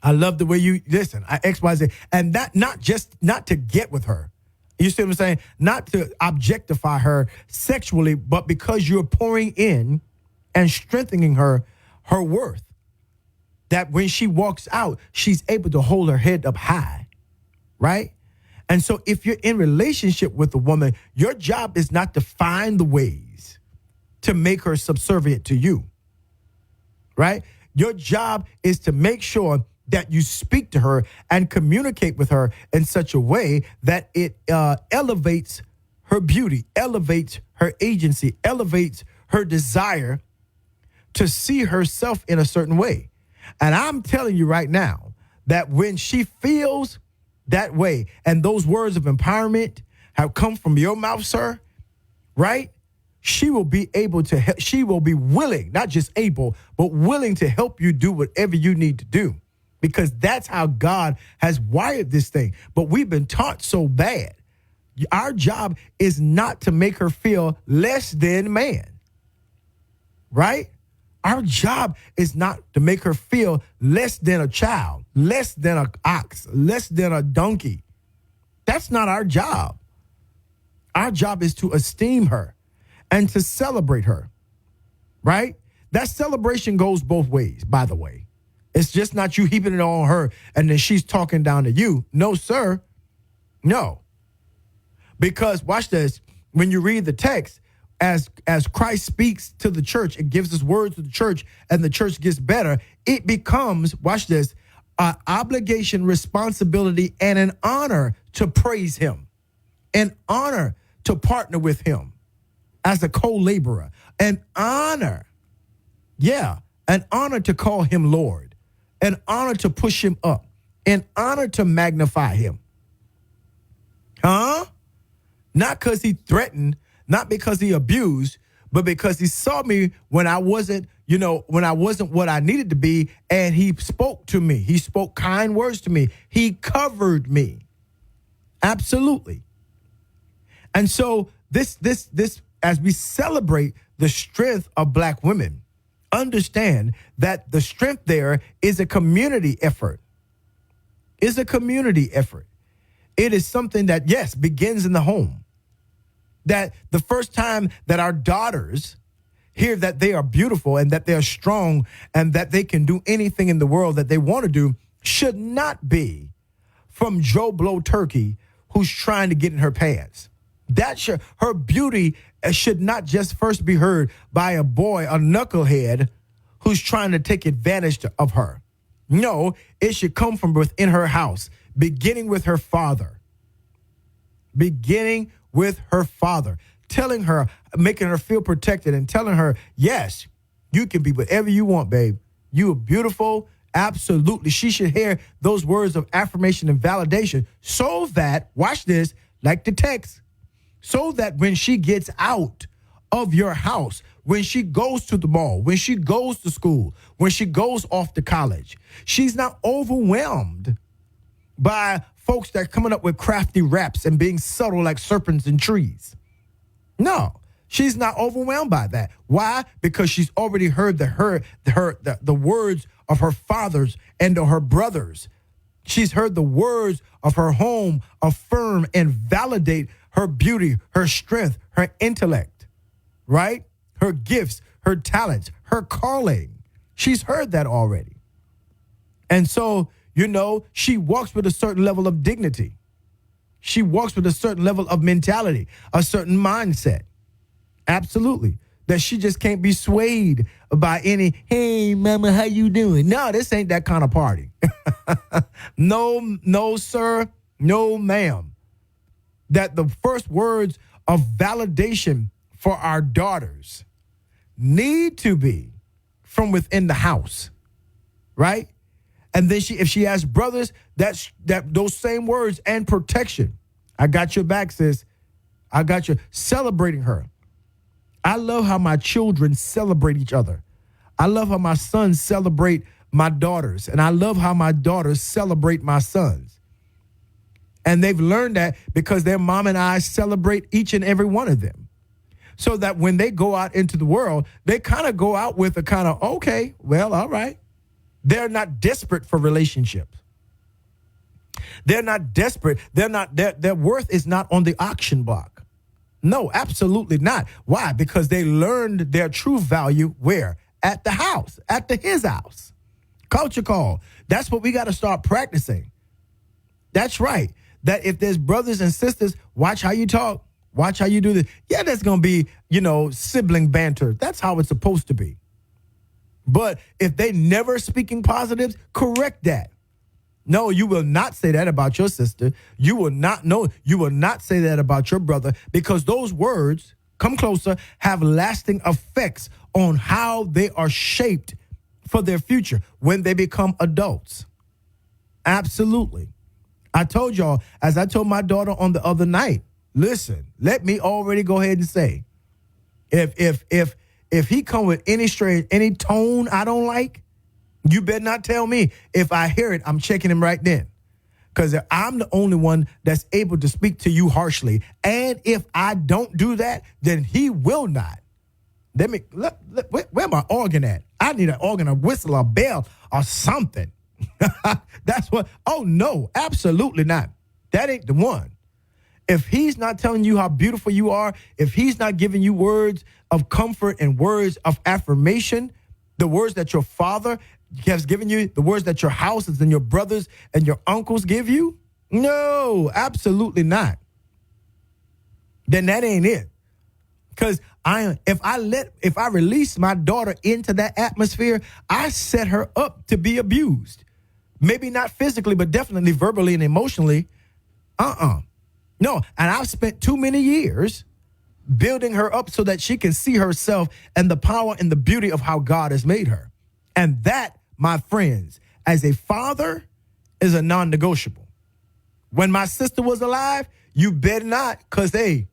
I love the way you listen. X, Y, Z. And that not to get with her. You see what I'm saying? Not to objectify her sexually, but because you're pouring in and strengthening her worth. That when she walks out, she's able to hold her head up high, right? And so if you're in relationship with a woman, your job is not to find the ways to make her subservient to you, right? Your job is to make sure that you speak to her and communicate with her in such a way that it elevates her beauty, elevates her agency, elevates her desire to see herself in a certain way. And I'm telling you right now that when she feels that way, and those words of empowerment have come from your mouth, sir, right? She will be able to help. She will be willing, not just able, but willing to help you do whatever you need to do, because that's how God has wired this thing. But we've been taught so bad Our job is not to make her feel less than man, right? Our job is not to make her feel less than a child, less than an ox, less than a donkey. That's not our job. Our job is to esteem her and to celebrate her, right? That celebration goes both ways, by the way. It's just not you heaping it on her and then she's talking down to you. No, sir. No. Because, watch this, when you read the text, as Christ speaks to the church, it gives us words to the church, and the church gets better, it becomes, watch this, an obligation, responsibility, and an honor to praise him, an honor to partner with him as a co-laborer, an honor, an honor to call him Lord, an honor to push him up, an honor to magnify him. Huh? Not because he threatened, not because he abused, but because he saw me when I wasn't, when I wasn't what I needed to be, and he spoke to me. He spoke kind words to me. He covered me. Absolutely. And so this, as we celebrate the strength of black women, understand that the strength there is a community effort. It's a community effort. It is something that, yes, begins in the home. That the first time that our daughters hear that they are beautiful and that they are strong and that they can do anything in the world that they want to do should not be from Joe Blow Turkey who's trying to get in her pants. Her beauty should not just first be heard by a boy, a knucklehead, who's trying to take advantage of her. No, it should come from within her house, beginning with her father. Beginning with her father, telling her, making her feel protected and telling her, yes, you can be whatever you want, babe. You are beautiful. Absolutely. She should hear those words of affirmation and validation so that, watch this, like the text, so that when she gets out of your house, when she goes to the mall, when she goes to school, when she goes off to college, she's not overwhelmed by folks that are coming up with crafty raps and being subtle like serpents in trees. No, she's not overwhelmed by that. Why? Because she's already heard the words of her fathers and of her brothers. She's heard the words of her home affirm and validate her beauty, her strength, her intellect, right? Her gifts, her talents, her calling. She's heard that already. And so, she walks with a certain level of dignity. She walks with a certain level of mentality, a certain mindset. Absolutely. That she just can't be swayed by any, hey, mama, how you doing? No, this ain't that kind of party. No, sir. No, ma'am. That the first words of validation for our daughters need to be from within the house, right? And then if she has brothers, that those same words and protection. I got your back, sis. I got you. Celebrating her. I love how my children celebrate each other. I love how my sons celebrate my daughters. And I love how my daughters celebrate my sons. And they've learned that because their mom and I celebrate each and every one of them. So that when they go out into the world, they kind of go out with a kind of, okay, well, all right. They're not desperate for relationships. They're not desperate. Their worth is not on the auction block. No, absolutely not. Why? Because they learned their true value where? At the house, his house. Culture call. That's what we got to start practicing. That's right. That if there's brothers and sisters, watch how you talk. Watch how you do this. Yeah, there's going to be, sibling banter. That's how it's supposed to be. But if they never speaking positives, correct that. No, you will not say that about your sister. You will not say that about your brother, because those words, come closer, have lasting effects on how they are shaped for their future when they become adults. Absolutely. I told y'all, as I told my daughter on the other night, listen, let me already go ahead and say, if he come with any tone I don't like, you better not tell me. If I hear it, I'm checking him right then. Because I'm the only one that's able to speak to you harshly. And if I don't do that, then he will not. Where my organ at? I need an organ, a whistle, a bell, or something. That's what. Oh, no, absolutely not. That ain't the one. If he's not telling you how beautiful you are, if he's not giving you words of comfort and words of affirmation, the words that your father has given you, the words that your houses and your brothers and your uncles give you, no, absolutely not. Then that ain't it. Because if I release my daughter into that atmosphere, I set her up to be abused. Maybe not physically, but definitely verbally and emotionally. No, and I've spent too many years building her up so that she can see herself and the power and the beauty of how God has made her. And that, my friends, as a father, is a non-negotiable. When my sister was alive, you better not, because, hey,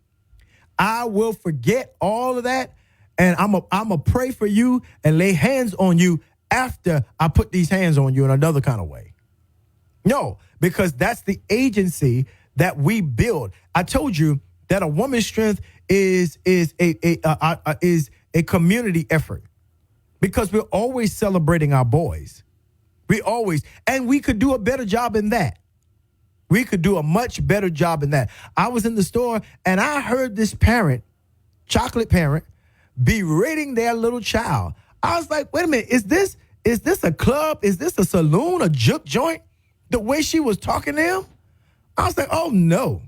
I will forget all of that, and I'm a pray for you and lay hands on you after I put these hands on you in another kind of way. No, because that's the agency that we build. I told you that a woman's strength is a community effort, because we're always celebrating our boys. And we could do a better job in that. We could do a much better job in that. I was in the store and I heard this parent, chocolate parent, berating their little child. I was like, wait a minute, is this a club? Is this a saloon, a juke joint? The way she was talking to him? I was like, oh no.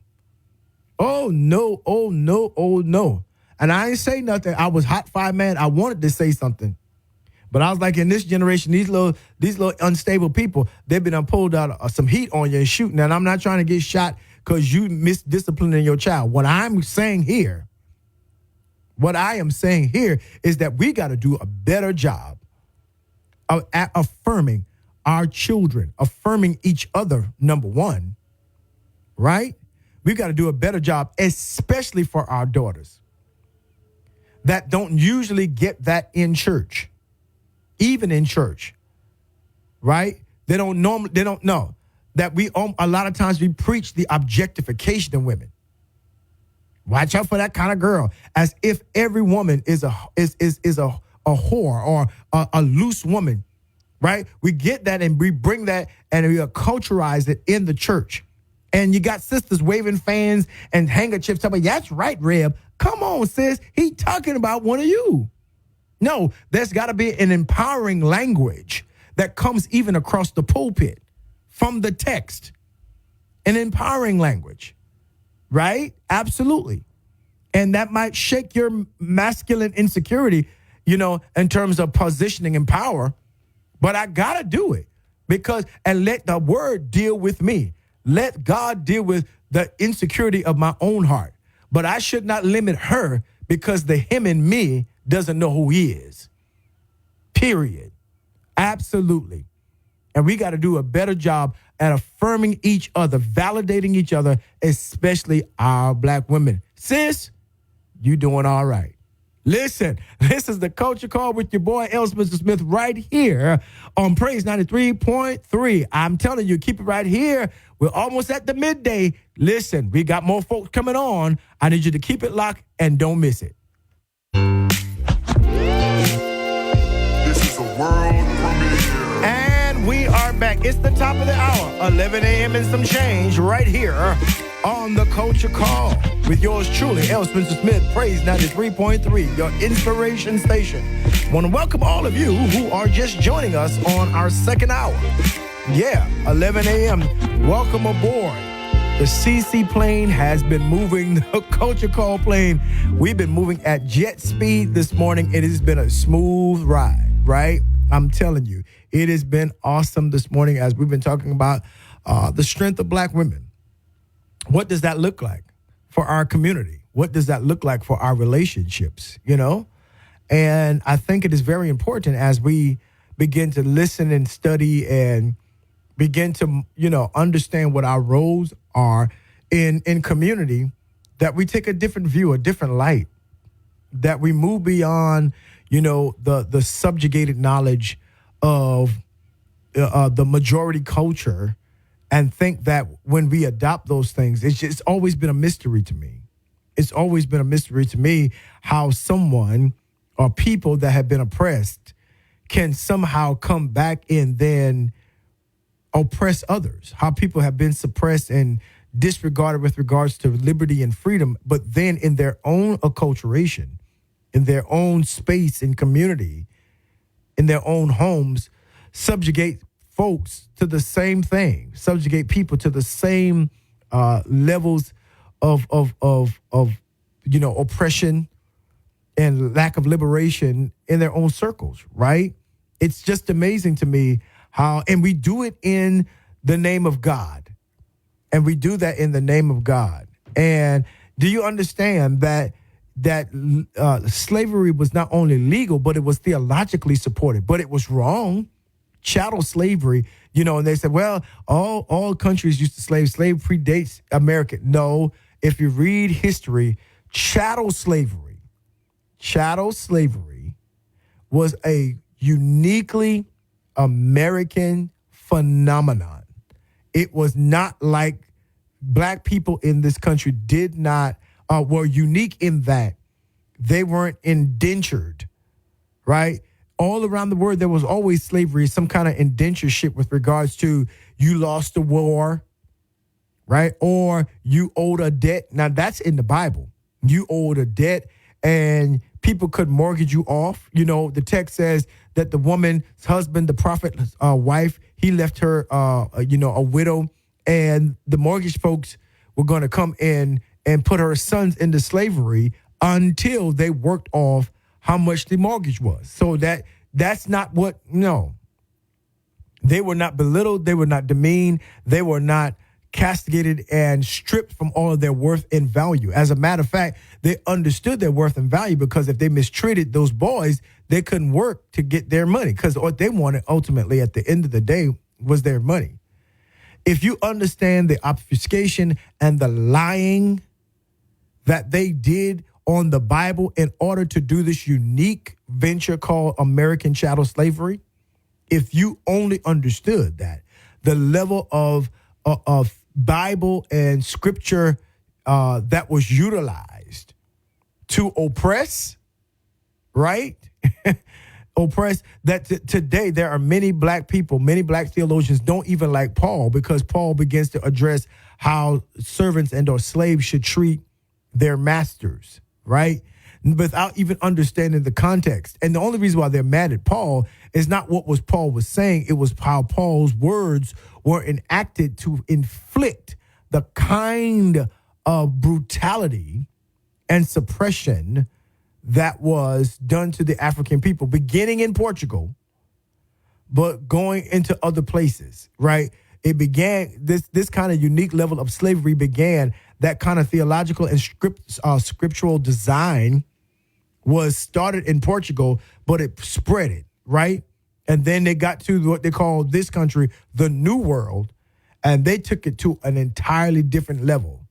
Oh no, oh no, oh no. And I ain't say nothing. I was hot fire mad. I wanted to say something. But I was like, in this generation, these little unstable people, they've been pulled out some heat on you and shooting. And I'm not trying to get shot because you misdisciplining your child. What I am saying here is that we got to do a better job of affirming our children, affirming each other, number one, right? We got to do a better job, especially for our daughters that don't usually get that in church. Even in church, right? They don't know that a lot of times we preach the objectification of women. Watch out for that kind of girl, as if every woman is a whore or a loose woman, right? We get that and we bring that and we culturize it in the church. And you got sisters waving fans and handkerchiefs talking, that's right, Reb. Come on, sis. He talking about one of you. No, there's got to be an empowering language that comes even across the pulpit from the text. An empowering language, right? Absolutely. And that might shake your masculine insecurity, in terms of positioning and power. But I got to do it and let the word deal with me. Let God deal with the insecurity of my own heart. But I should not limit her because the him in me doesn't know who he is. Period. Absolutely. And we got to do a better job at affirming each other, validating each other, especially our black women. Sis, you doing all right. Listen, this is the Culture Call with your boy, L. Spencer Smith, right here on Praise 93.3. I'm telling you, keep it right here. We're almost at the midday. Listen, we got more folks coming on. I need you to keep it locked and don't miss it. This is a world premiere. And we are back. It's the top of the hour, 11 a.m. and some change, right here on the Culture Call with yours truly, L. Spencer Smith, Praise 93.3, your inspiration station. Want to welcome all of you who are just joining us on our second hour. Yeah, 11 a.m. Welcome aboard. The CC plane has been moving, the Culture Call plane. We've been moving at jet speed this morning. It has been a smooth ride, right? I'm telling you, it has been awesome this morning as we've been talking about the strength of black women. What does that look like for our community? What does that look like for our relationships, And I think it is very important as we begin to listen and study and begin to, understand what our roles are in community, that we take a different view, a different light, that we move beyond, the subjugated knowledge of the majority culture and think that when we adopt those things, it's always been a mystery to me. It's always been a mystery to me how someone or people that have been oppressed can somehow come back and then oppress others, how people have been suppressed and disregarded with regards to liberty and freedom, but then in their own acculturation, in their own space and community, in their own homes, subjugate folks to the same thing, subjugate people to the same levels of oppression and lack of liberation in their own circles, right? It's just amazing to me how, and we do it in the name of God. And we do that in the name of God. And do you understand that slavery was not only legal, but it was theologically supported, but it was wrong. Chattel slavery, and they said, well, all countries used to slave. Slave predates America. No, if you read history, chattel slavery was a uniquely American phenomenon. It was not like black people in this country were unique in that they weren't indentured, right? All around the world, there was always slavery, some kind of indentureship with regards to you lost the war, right? Or you owed a debt. Now, that's in the Bible. You owed a debt and people could mortgage you off. The text says that the woman's husband, the prophet's wife, he left her, a widow, and the mortgage folks were going to come in and put her sons into slavery until they worked off how much the mortgage was. So that's not what, no. They were not belittled. They were not demeaned. They were not castigated and stripped from all of their worth and value. As a matter of fact, they understood their worth and value because if they mistreated those boys, they couldn't work to get their money because what they wanted ultimately at the end of the day was their money. If you understand the obfuscation and the lying that they did on the Bible in order to do this unique venture called American chattel slavery, if you only understood that, the level of Bible and scripture that was utilized to oppress, right? Oppress, that today there are many black people, many black theologians don't even like Paul because Paul begins to address how servants and or slaves should treat their masters, right? Without even understanding the context. And the only reason why they're mad at Paul is not what Paul was saying. It was how Paul's words were enacted to inflict the kind of brutality and suppression that was done to the African people, beginning in Portugal, but going into other places, right? It began, this kind of unique level of slavery began, that kind of theological and scriptural design was started in Portugal, but it spread it, right? And then they got to what they call this country, the New World, and they took it to an entirely different level.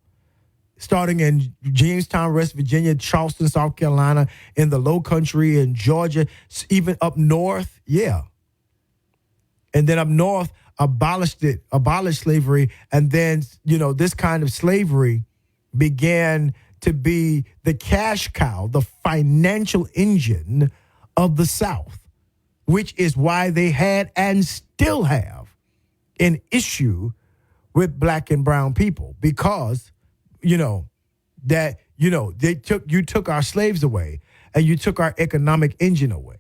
Starting in Jamestown, West Virginia, Charleston, South Carolina, in the Low Country, in Georgia, even up north, yeah. And then up north, abolished slavery, and then, this kind of slavery began to be the cash cow, the financial engine of the South, which is why they had and still have an issue with black and brown people because you took our slaves away and you took our economic engine away.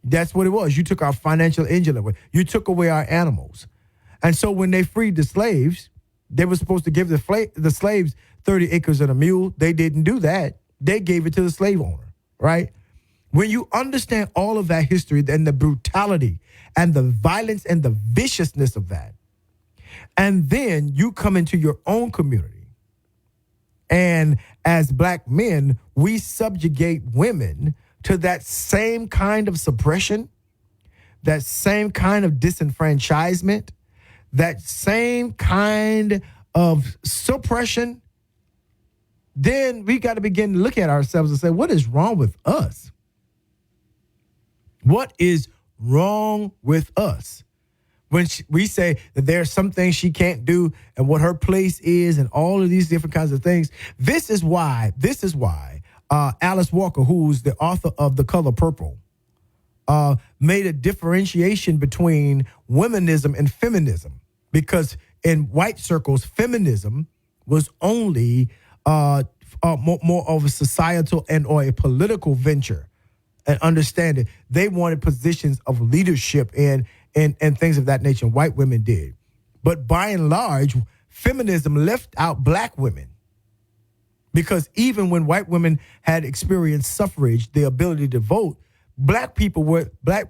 That's what it was. You took our financial engine away. You took away our animals. And so when they freed the slaves, they were supposed to give the slaves 30 acres and a mule. They didn't do that. They gave it to the slave owner, right? When you understand all of that history and the brutality and the violence and the viciousness of that, and then you come into your own community, and as black men, we subjugate women to that same kind of suppression, that same kind of disenfranchisement, that same kind of suppression, then we got to begin to look at ourselves and say, what is wrong with us? What is wrong with us? when we say that there are some things she can't do and what her place is and all of these different kinds of things. This is why Alice Walker, who's the author of The Color Purple, made a differentiation between womanism and feminism, because in white circles, feminism was only more of a societal and or a political venture and understanding. They wanted positions of leadership and things of that nature. White women did. But by and large, feminism left out black women, because even when white women had experienced suffrage, the ability to vote, black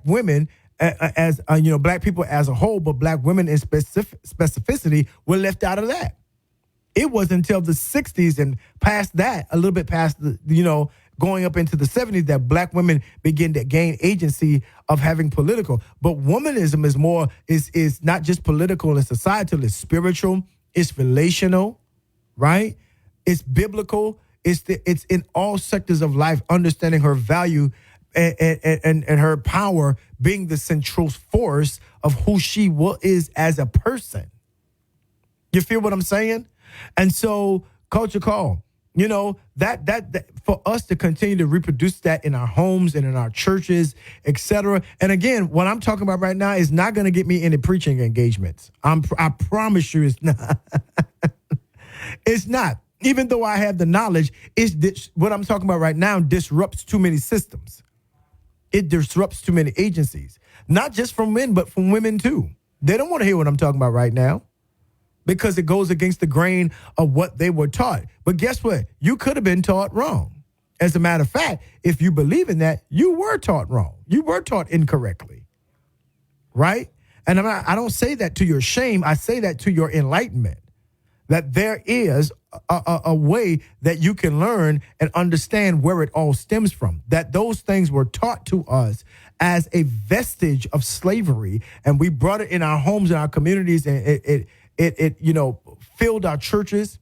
women as black people as a whole, but black women in specificity were left out of that. It wasn't until the 60s and past that, a little bit past going up into the 70s, that black women begin to gain agency of having political. But womanism is not just political and societal, it's spiritual, it's relational, right? It's biblical, it's in all sectors of life, understanding her value and her power being the central force of who she is as a person. You feel what I'm saying? And so, Culture Call, that for us to continue to reproduce that in our homes and in our churches, etc. And again, what I'm talking about right now is not going to get me any preaching engagements. I promise you, it's not. It's not. Even though I have the knowledge, what I'm talking about right now disrupts too many systems. It disrupts too many agencies, not just from men, but from women too. They don't want to hear what I'm talking about right now, because it goes against the grain of what they were taught. But guess what? You could have been taught wrong. As a matter of fact, if you believe in that, you were taught wrong. You were taught incorrectly, right? And I don't say that to your shame. I say that to your enlightenment, that there is a way that you can learn and understand where it all stems from, that those things were taught to us as a vestige of slavery, and we brought it in our homes and our communities, and it filled our churches,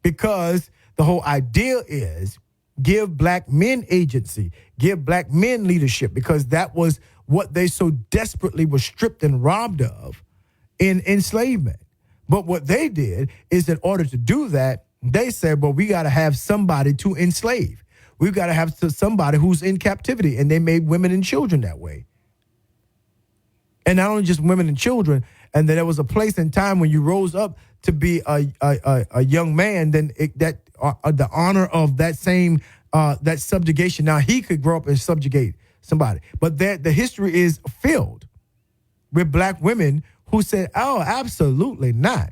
because the whole idea is give black men agency, give black men leadership, because that was what they so desperately were stripped and robbed of in enslavement. But what they did is, in order to do that, they said, well, we got to have somebody to enslave. We've got to have somebody who's in captivity, and they made women and children that way. And not only just women and children, and then there was a place and time when you rose up to be a young man, then the honor of that same that subjugation. Now he could grow up and subjugate somebody, but the history is filled with black women who said, "Oh, absolutely not.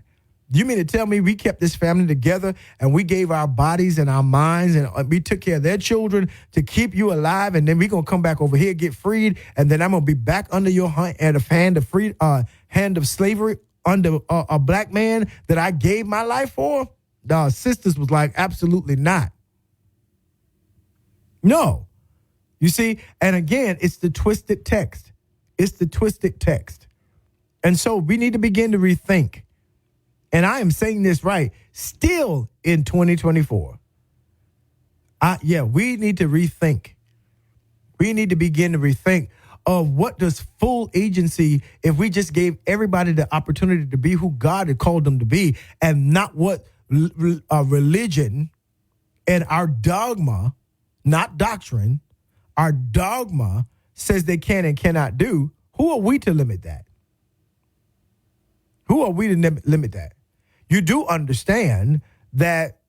You mean to tell me we kept this family together and we gave our bodies and our minds and we took care of their children to keep you alive, and then we're going to come back over here, get freed, and then I'm going to be back under your hand of slavery under a black man that I gave my life for?" The sisters was like, absolutely not. No. You see, and again, it's the twisted text. It's the twisted text. And so we need to begin to rethink. And I am saying this right, still in 2024. We need to rethink. We need to begin to rethink of what does full agency, if we just gave everybody the opportunity to be who God had called them to be, and not what religion and our dogma, not doctrine, our dogma says they can and cannot do. Who are we to limit that? Who are we to limit that? You do understand that,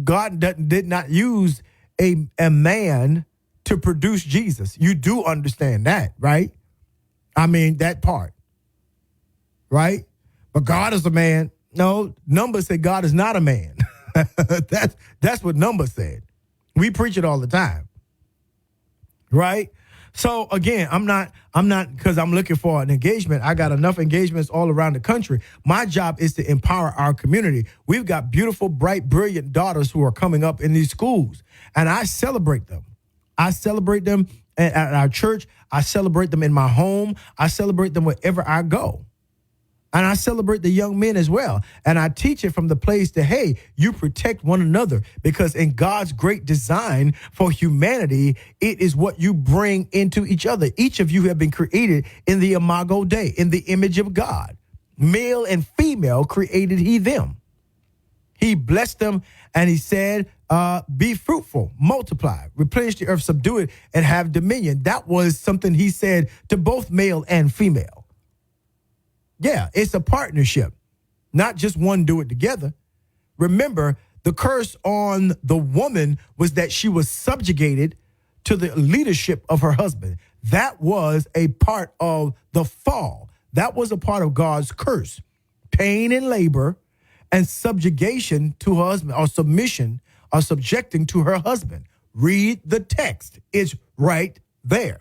God did not use a man to produce Jesus. You do understand that, right? I mean, that part, right? But God is a man. No, Numbers said God is not a man. That's what Numbers said. We preach it all the time, right? So again, I'm not because I'm looking for an engagement. I got enough engagements all around the country. My job is to empower our community. We've got beautiful, bright, brilliant daughters who are coming up in these schools, and I celebrate them. I celebrate them at our church. I celebrate them in my home. I celebrate them wherever I go. And I celebrate the young men as well. And I teach it from the place that, hey, you protect one another, because in God's great design for humanity, it is what you bring into each other. Each of you have been created in the imago Dei, in the image of God. Male and female created he them. He blessed them and he said, be fruitful, multiply, replenish the earth, subdue it, and have dominion. That was something he said to both male and female. Yeah, it's a partnership, not just one do it together. Remember, the curse on the woman was that she was subjugated to the leadership of her husband. That was a part of the fall. That was a part of God's curse. Pain and labor and subjugation to her husband, or submission or subjecting to her husband. Read the text. It's right there.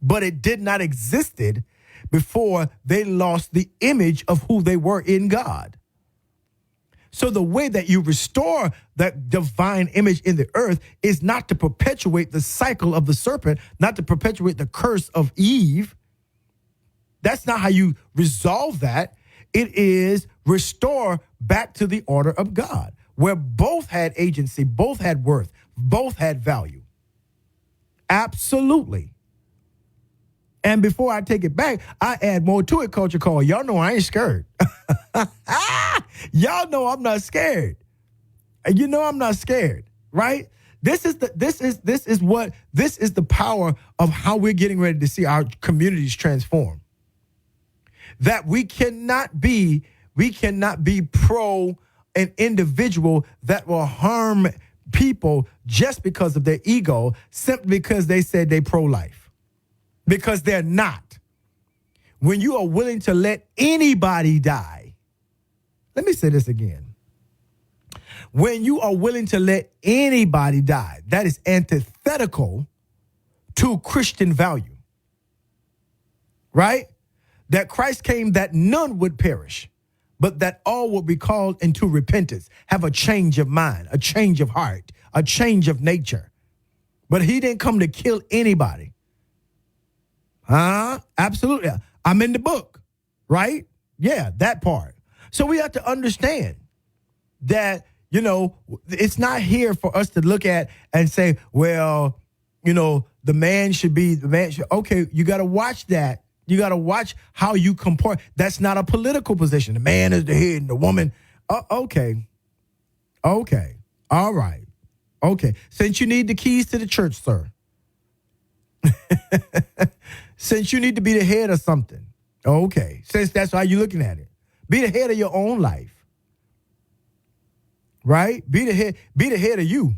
But it did not existed before they lost the image of who they were in God. So the way that you restore that divine image in the earth is not to perpetuate the cycle of the serpent, not to perpetuate the curse of Eve. That's not how you resolve that. It is restore back to the order of God, where both had agency, both had worth, both had value. Absolutely. And before I take it back, I add more to it, Culture Call. Y'all know I ain't scared. Y'all know I'm not scared. You know I'm not scared, right? This is the power of how we're getting ready to see our communities transform. That we cannot be pro an individual that will harm people just because of their ego, simply because they said they pro-life. Because they're not. When you are willing to let anybody die, let me say this again. When you are willing to let anybody die, that is antithetical to Christian value. Right? That Christ came that none would perish, but that all would be called into repentance, have a change of mind, a change of heart, a change of nature. But he didn't come to kill anybody. Absolutely. I'm in the book, right? Yeah, that part. So we have to understand that, it's not here for us to look at and say, well, the man should. Okay, you got to watch that. You got to watch how you comport. That's not a political position. The man is the head and the woman. Okay. All right. Okay. Since you need the keys to the church, sir. Since you need to be the head of something. Okay. Since that's how you're looking at it. Be the head of your own life. Right? Be the head of you.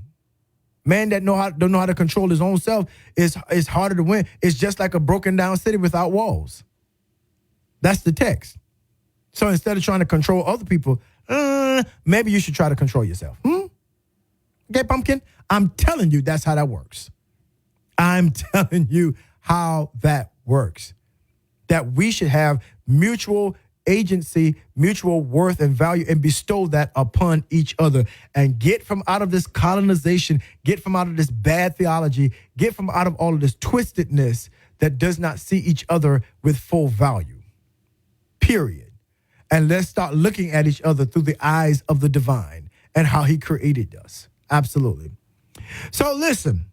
Man that don't know how to control his own self is harder to win. It's just like a broken down city without walls. That's the text. So instead of trying to control other people, maybe you should try to control yourself. Okay, pumpkin? I'm telling you that's how that works. I'm telling you how that works. That we should have mutual agency, mutual worth and value, and bestow that upon each other, and get from out of this colonization, get from out of this bad theology, get from out of all of this twistedness that does not see each other with full value. Period. And let's start looking at each other through the eyes of the divine and how he created us. Absolutely. So listen,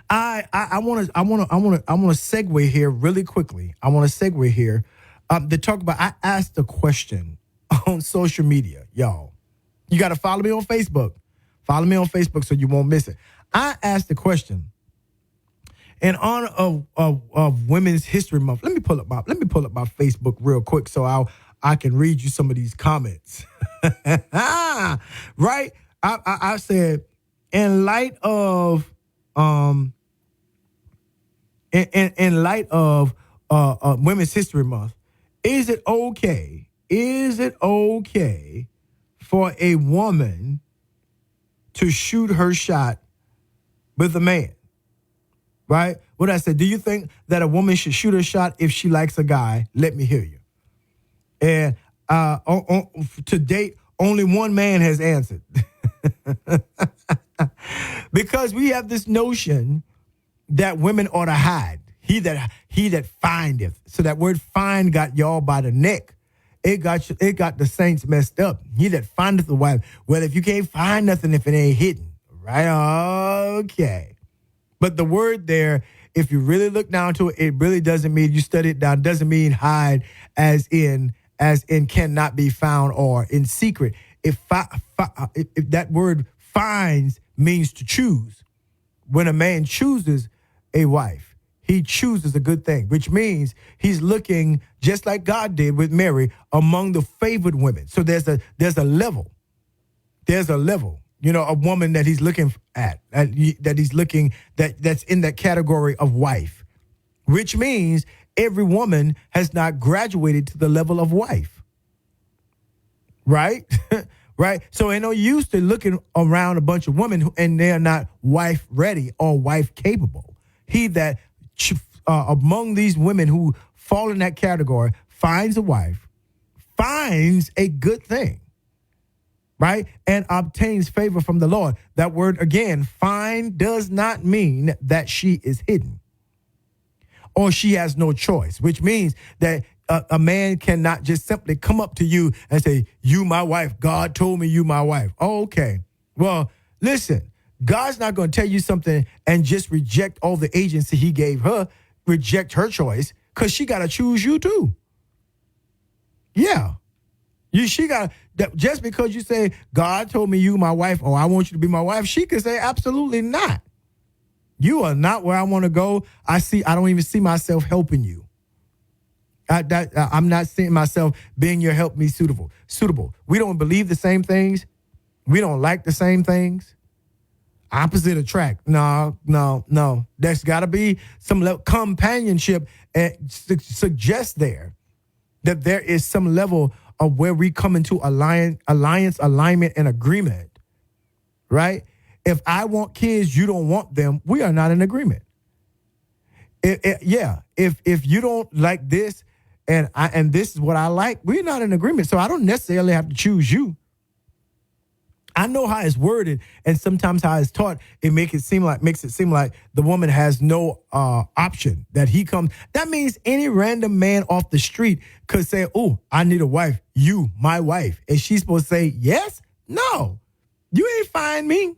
I want to segue here really quickly. I want to segue here to talk about. I asked a question on social media, y'all. You got to follow me on Facebook. Follow me on Facebook so you won't miss it. I asked the question in honor of Women's History Month. Let me pull up my Facebook real quick so I can read you some of these comments. Right? I said, in light of Women's History Month, is it okay for a woman to shoot her shot with a man? Right? What I said, do you think that a woman should shoot her shot if she likes a guy? Let me hear you. And to date, only one man has answered. Because we have this notion that women ought to hide. He that findeth. So that word find got y'all by the neck. it got the saints messed up. He that findeth a wife. Well, if you can't find nothing, if it ain't hidden, right? Okay. But the word there, if you really look down to it, it really doesn't mean you study it down. Doesn't mean hide as in cannot be found or in secret. If that word finds means to choose. When a man chooses a wife, he chooses a good thing, which means he's looking just like God did with Mary among the favored women. So there's a level. There's a level, a woman that he's looking at, that he's looking that's in that category of wife, which means every woman has not graduated to the level of wife. Right? Right? So ain't no use to looking around a bunch of women and they're not wife ready or wife capable. He that among these women who fall in that category finds a wife, finds a good thing, right? And obtains favor from the Lord. That word again, find, does not mean that she is hidden or she has no choice, which means that a man cannot just simply come up to you and say, you my wife. God told me you my wife. Oh, okay. Well, listen, God's not going to tell you something and just reject all the agency he gave her, reject her choice, because she got to choose you too. Yeah. She got to, just because you say, God told me you my wife, or I want you to be my wife, she could say, absolutely not. You are not where I want to go. I don't even see myself helping you. I'm not seeing myself being your help me suitable. We don't believe the same things. We don't like the same things. Opposite attract. No. There's got to be some companionship and suggest there that there is some level of where we come into alliance, alignment, and agreement, right? If I want kids, you don't want them, we are not in agreement. If you don't like this, and this is what I like, we're not in agreement. So I don't necessarily have to choose you. I know how it's worded, and sometimes how it's taught, makes it seem like the woman has no option that he comes. That means any random man off the street could say, "Oh, I need a wife. You, my wife," and she's supposed to say, "Yes, no, you ain't find me.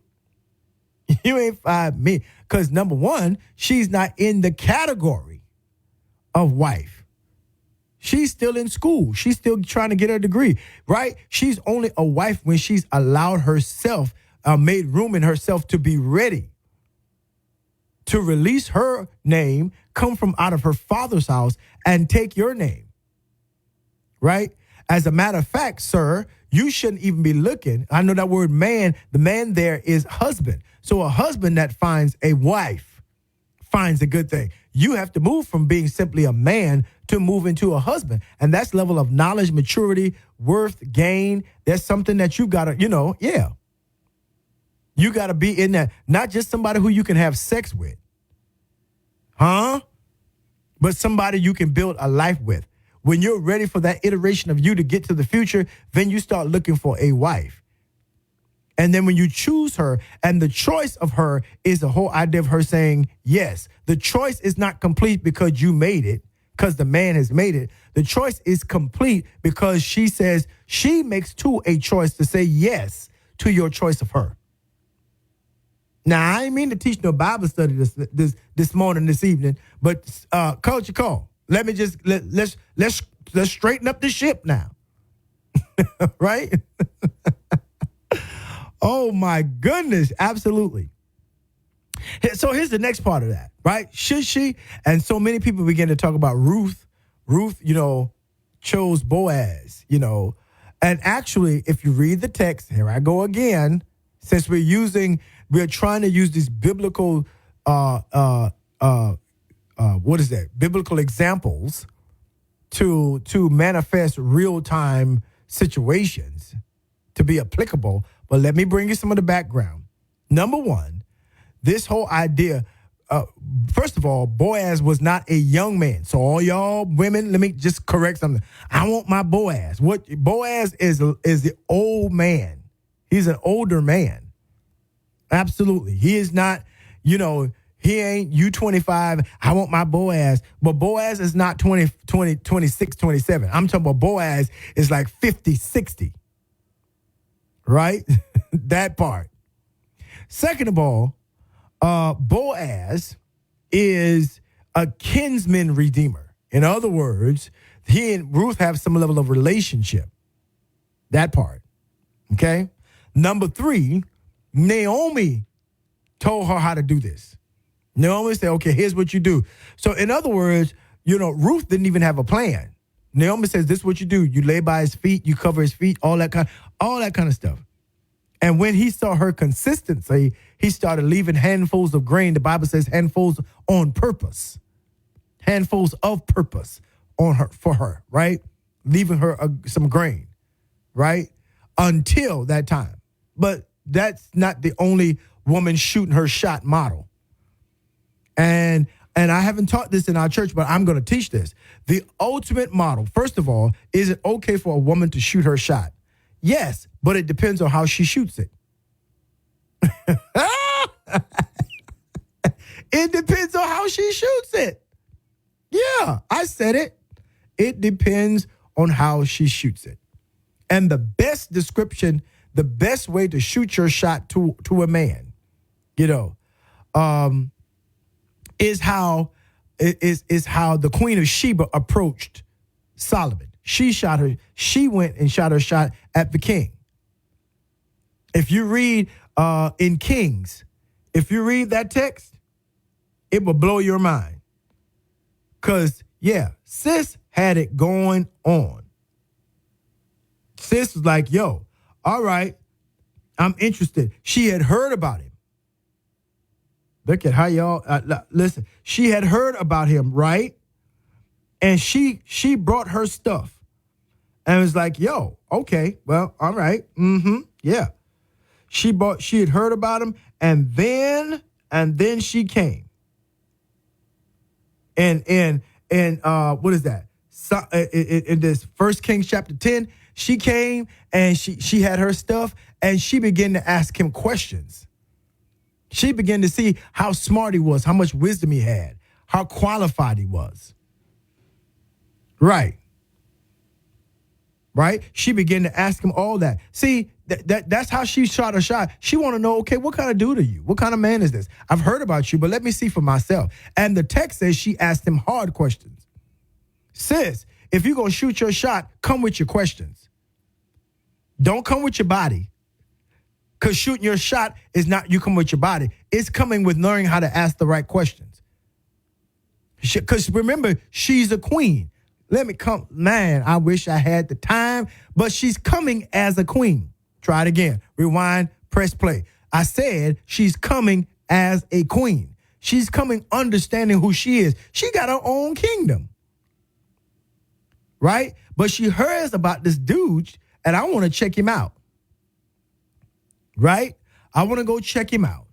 You ain't find me." Because number one, she's not in the category of wife. She's still in school. She's still trying to get her degree, right? She's only a wife when she's allowed herself, made room in herself to be ready to release her name, come from out of her father's house and take your name, right? As a matter of fact, sir, you shouldn't even be looking. I know that word man, the man there is husband. So a husband that finds a wife finds a good thing. You have to move from being simply a man to move into a husband. And that's level of knowledge, maturity, worth, gain. That's something that you got to, You got to be in that, not just somebody who you can have sex with. But somebody you can build a life with. When you're ready for that iteration of you to get to the future, then you start looking for a wife. And then when you choose her, and the choice of her is the whole idea of her saying yes. The choice is not complete because you made it, because the man has made it. The choice is complete because she says she makes too a choice to say yes to your choice of her. Now, I ain't mean to teach no Bible study this morning, this evening, but Culture Call. Let me just let's straighten up the ship now, right? Oh, my goodness. Absolutely. So here's the next part of that, right? Should she? And so many people begin to talk about Ruth. Ruth, chose Boaz, And actually, if you read the text, here I go again, since we're trying to use these biblical, biblical examples to manifest real-time situations to be applicable. But let me bring you some of the background. Number one, this whole idea, first of all, Boaz was not a young man. So all y'all women, let me just correct something. I want my Boaz. What Boaz is the old man. He's an older man. Absolutely. He is not, He ain't, you 25, I want my Boaz. But Boaz is not 20, 26, 27. I'm talking about Boaz is like 50, 60. Right? That part. Second of all, Boaz is a kinsman redeemer. In other words, he and Ruth have some level of relationship. That part. Okay? Number 3, Naomi told her how to do this. Naomi said, okay, here's what you do. So in other words, Ruth didn't even have a plan. Naomi says, this is what you do. You lay by his feet, you cover his feet, all that kind of stuff. And when he saw her consistency, he started leaving handfuls of grain. The Bible says handfuls on purpose. Handfuls of purpose for her, right? Leaving her some grain, right? Until that time. But that's not the only woman shooting her shot model. And I haven't taught this in our church, but I'm going to teach this. The ultimate model, first of all, is it okay for a woman to shoot her shot? Yes, but it depends on how she shoots it. It depends on how she shoots it. Yeah, I said it. It depends on how she shoots it. And the best description, the best way to shoot your shot to a man, is how the Queen of Sheba approached Solomon. She went and shot her shot at the king. If you read in Kings, if you read that text, it will blow your mind. Because, sis had it going on. Sis was like, yo, all right, I'm interested. She had heard about him. Look at how y'all, listen, she had heard about him, right? And she brought her stuff and was like, yo, okay, well, all right. Yeah. She had heard about him and then she came. And what is that? So, in this 1 Kings chapter 10, she came and she had her stuff and she began to ask him questions. She began to see how smart he was, how much wisdom he had, how qualified he was. Right. She began to ask him all that. See, that's how she shot her shot. She want to know, okay, what kind of dude are you? What kind of man is this? I've heard about you, but let me see for myself. And the text says she asked him hard questions. Sis, if you're going to shoot your shot, come with your questions. Don't come with your body. Because shooting your shot is not you come with your body. It's coming with learning how to ask the right questions. Because remember, she's a queen. Let me come. Man, I wish I had the time, but she's coming as a queen. Try it again. Rewind, press play. I said she's coming as a queen. She's coming understanding who she is. She got her own kingdom. Right? But she hears about this dude, and I want to check him out. Right? I want to go check him out.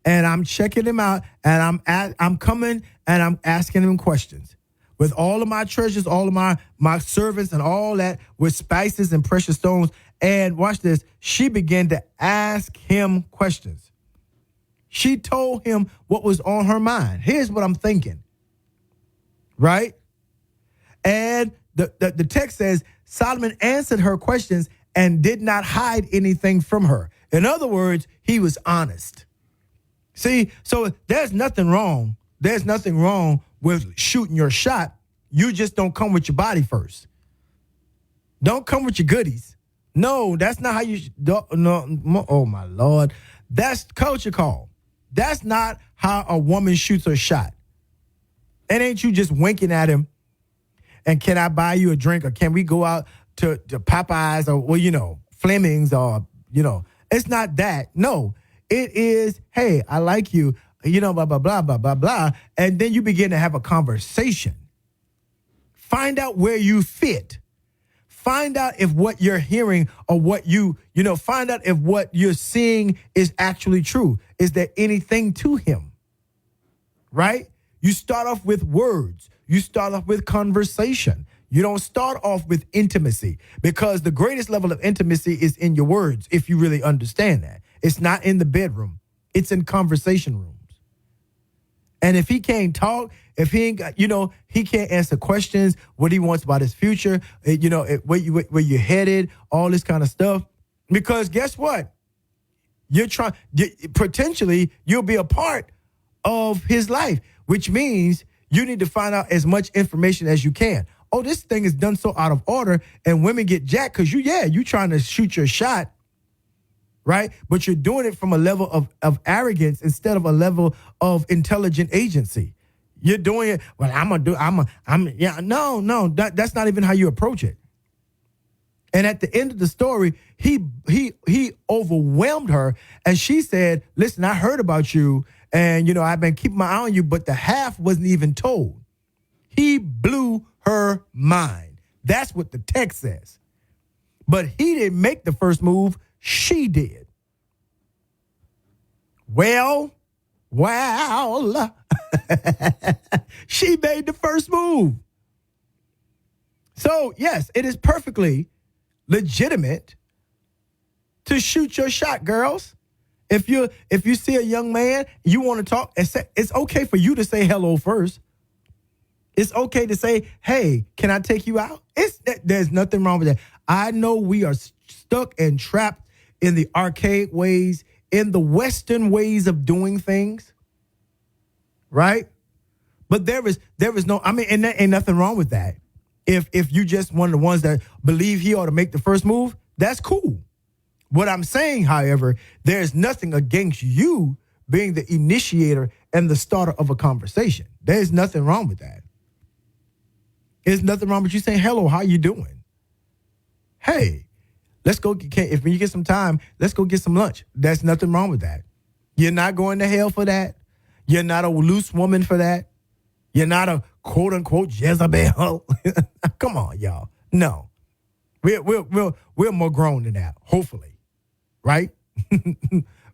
And I'm checking him out, and I'm coming, and I'm asking him questions. With all of my treasures, all of my servants, and all that, with spices and precious stones. And watch this. She began to ask him questions. She told him what was on her mind. Here's what I'm thinking. Right? And the text says, Solomon answered her questions and did not hide anything from her. In other words, he was honest. See, so there's nothing wrong. There's nothing wrong with shooting your shot. You just don't come with your body first. Don't come with your goodies. No, that's not how you, no, oh my Lord. That's culture call. That's not how a woman shoots her shot. It ain't you just winking at him and can I buy you a drink or can we go out to Popeyes or, well, Fleming's or, it's not that. No, it is, hey, I like you, blah, blah, blah, blah, blah, blah. And then you begin to have a conversation. Find out where you fit. Find out if what you're hearing or what find out if what you're seeing is actually true. Is there anything to him? Right? You start off with words. You start off with conversation. You don't start off with intimacy because the greatest level of intimacy is in your words, if you really understand that. It's not in the bedroom. It's in conversation rooms. And if he can't talk, if he ain't got, he can't answer questions, what he wants about his future, where you're headed, all this kind of stuff. Because guess what? Potentially, you'll be a part of his life, which means you need to find out as much information as you can. Oh, this thing is done so out of order, and women get jacked because you trying to shoot your shot, right? But you're doing it from a level of arrogance instead of a level of intelligent agency. You're doing it, well, no, that's not even how you approach it. And at the end of the story, he overwhelmed her, and she said, listen, I heard about you, and, I've been keeping my eye on you, but the half wasn't even told. He blew her mind. That's what the text says. But he didn't make the first move. She did. Well, she made the first move. So, yes, it is perfectly legitimate to shoot your shot, girls. If you see a young man, you want to talk, it's okay for you to say hello first. It's okay to say, hey, can I take you out? There's nothing wrong with that. I know we are stuck and trapped in the archaic ways, in the Western ways of doing things, right? But there is no, and there ain't nothing wrong with that. If you just one of the ones that believe he ought to make the first move, that's cool. What I'm saying, however, there's nothing against you being the initiator and the starter of a conversation. There's nothing wrong with that. There's nothing wrong with you saying, hello, how you doing? Hey, let's go. If when you get some time, let's go get some lunch. There's nothing wrong with that. You're not going to hell for that. You're not a loose woman for that. You're not a quote unquote Jezebel. Come on, y'all. No, we're more grown than that. Hopefully, right?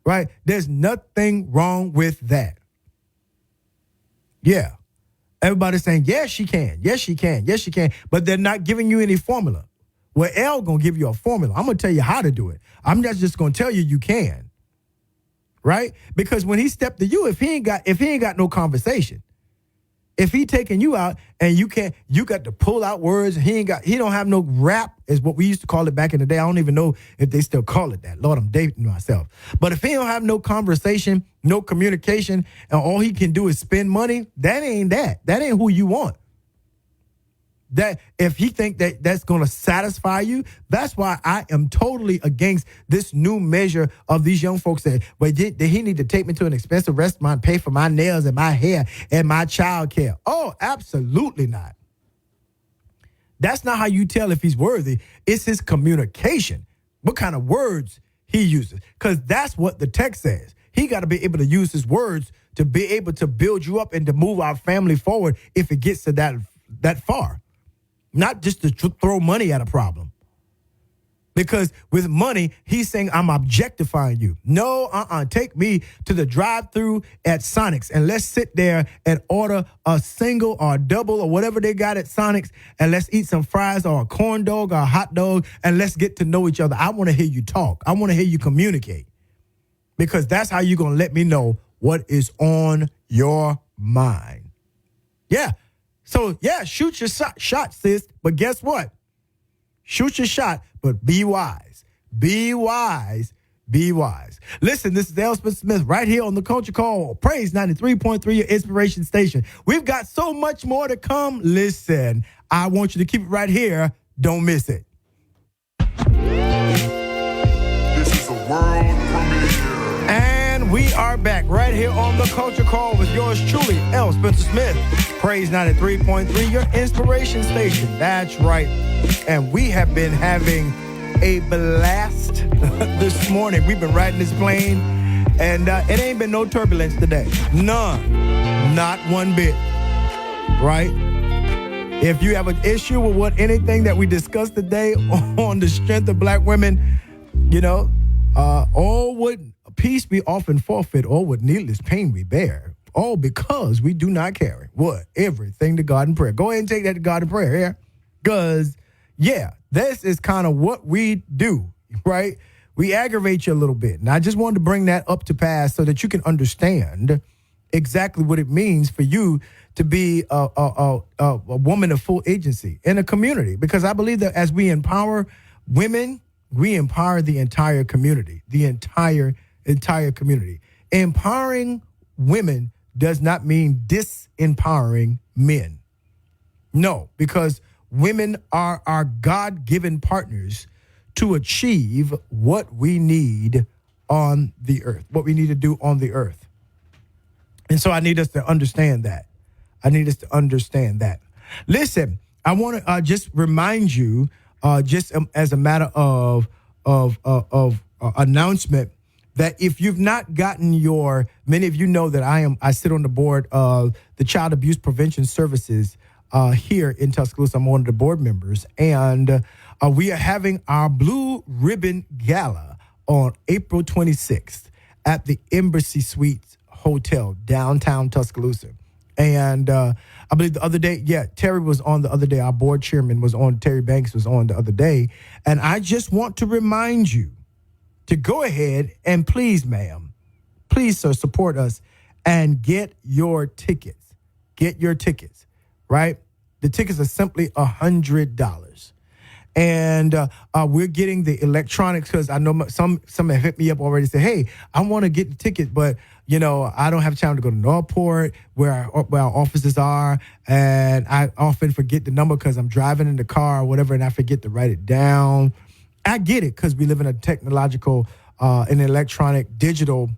Right? There's nothing wrong with that. Yeah. Everybody's saying, yes, she can. Yes, she can. Yes, she can. But they're not giving you any formula. Well, L going to give you a formula. I'm going to tell you how to do it. I'm not just going to tell you can. Right? Because when he stepped to you, if he ain't got no conversation, if he taking you out and you got to pull out words, he don't have no rap, is what we used to call it back in the day. I don't even know if they still call it that. Lord, I'm dating myself. But if he don't have no conversation, no communication, and all he can do is spend money, that ain't who you want. That if he think that's going to satisfy you, that's why I am totally against this new measure of these young folks that, did he need to take me to an expensive restaurant, pay for my nails and my hair and my child care? Oh, absolutely not. That's not how you tell if he's worthy. It's his communication. What kind of words he uses. Because that's what the text says. He got to be able to use his words to be able to build you up and to move our family forward if it gets to that far. Not just to throw money at a problem. Because with money, he's saying, I'm objectifying you. No, take me to the drive-thru at Sonic's and let's sit there and order a single or a double or whatever they got at Sonic's and let's eat some fries or a corn dog or a hot dog and let's get to know each other. I want to hear you talk. I want to hear you communicate. Because that's how you're going to let me know what is on your mind. Yeah. So, yeah, shoot your shot, sis. But guess what? Shoot your shot, but be wise. Be wise. Be wise. Listen, this is Elspeth Smith right here on the Culture Call. Praise 93.3, your inspiration station. We've got so much more to come. Listen, I want you to keep it right here. Don't miss it. This is a world premiere. And we are back right here on the Culture Call with yours truly, L. Spencer Smith. Praise 93.3, your inspiration station. That's right. And we have been having a blast this morning. We've been riding this plane, and it ain't been no turbulence today. None. Not one bit. Right? If you have an issue with anything that we discussed today on the strength of black women, all would peace be often forfeit, all with needless pain we bear. All because we do not carry what? Everything to God in prayer. Go ahead and take that to God in prayer here. Because, this is kind of what we do, right? We aggravate you a little bit. And I just wanted to bring that up to pass so that you can understand exactly what it means for you to be a woman of full agency in a community. Because I believe that as we empower women, we empower the entire community, entire community. Empowering women does not mean disempowering men. No, because women are our God-given partners to achieve what we need on the earth, what we need to do on the earth. And so I need us to understand that. Listen, I want to just remind you, as a matter of announcement, that if you've not gotten many of you know that I sit on the board of the Child Abuse Prevention Services here in Tuscaloosa. I'm one of the board members, and we are having our Blue Ribbon Gala on April 26th at the Embassy Suites Hotel, downtown Tuscaloosa. And I believe the other day, Terry was on the other day. Our board chairman was on, Terry Banks was on the other day. And I just want to remind you to go ahead and please, ma'am, please, sir, support us and get your tickets. Get your tickets, right? The tickets are simply $100. And we're getting the electronics because I know some have hit me up already and say, hey, I want to get the ticket, but, I don't have time to go to Northport where our offices are. And I often forget the number because I'm driving in the car or whatever, and I forget to write it down. I get it because we live in a technological, an electronic, digital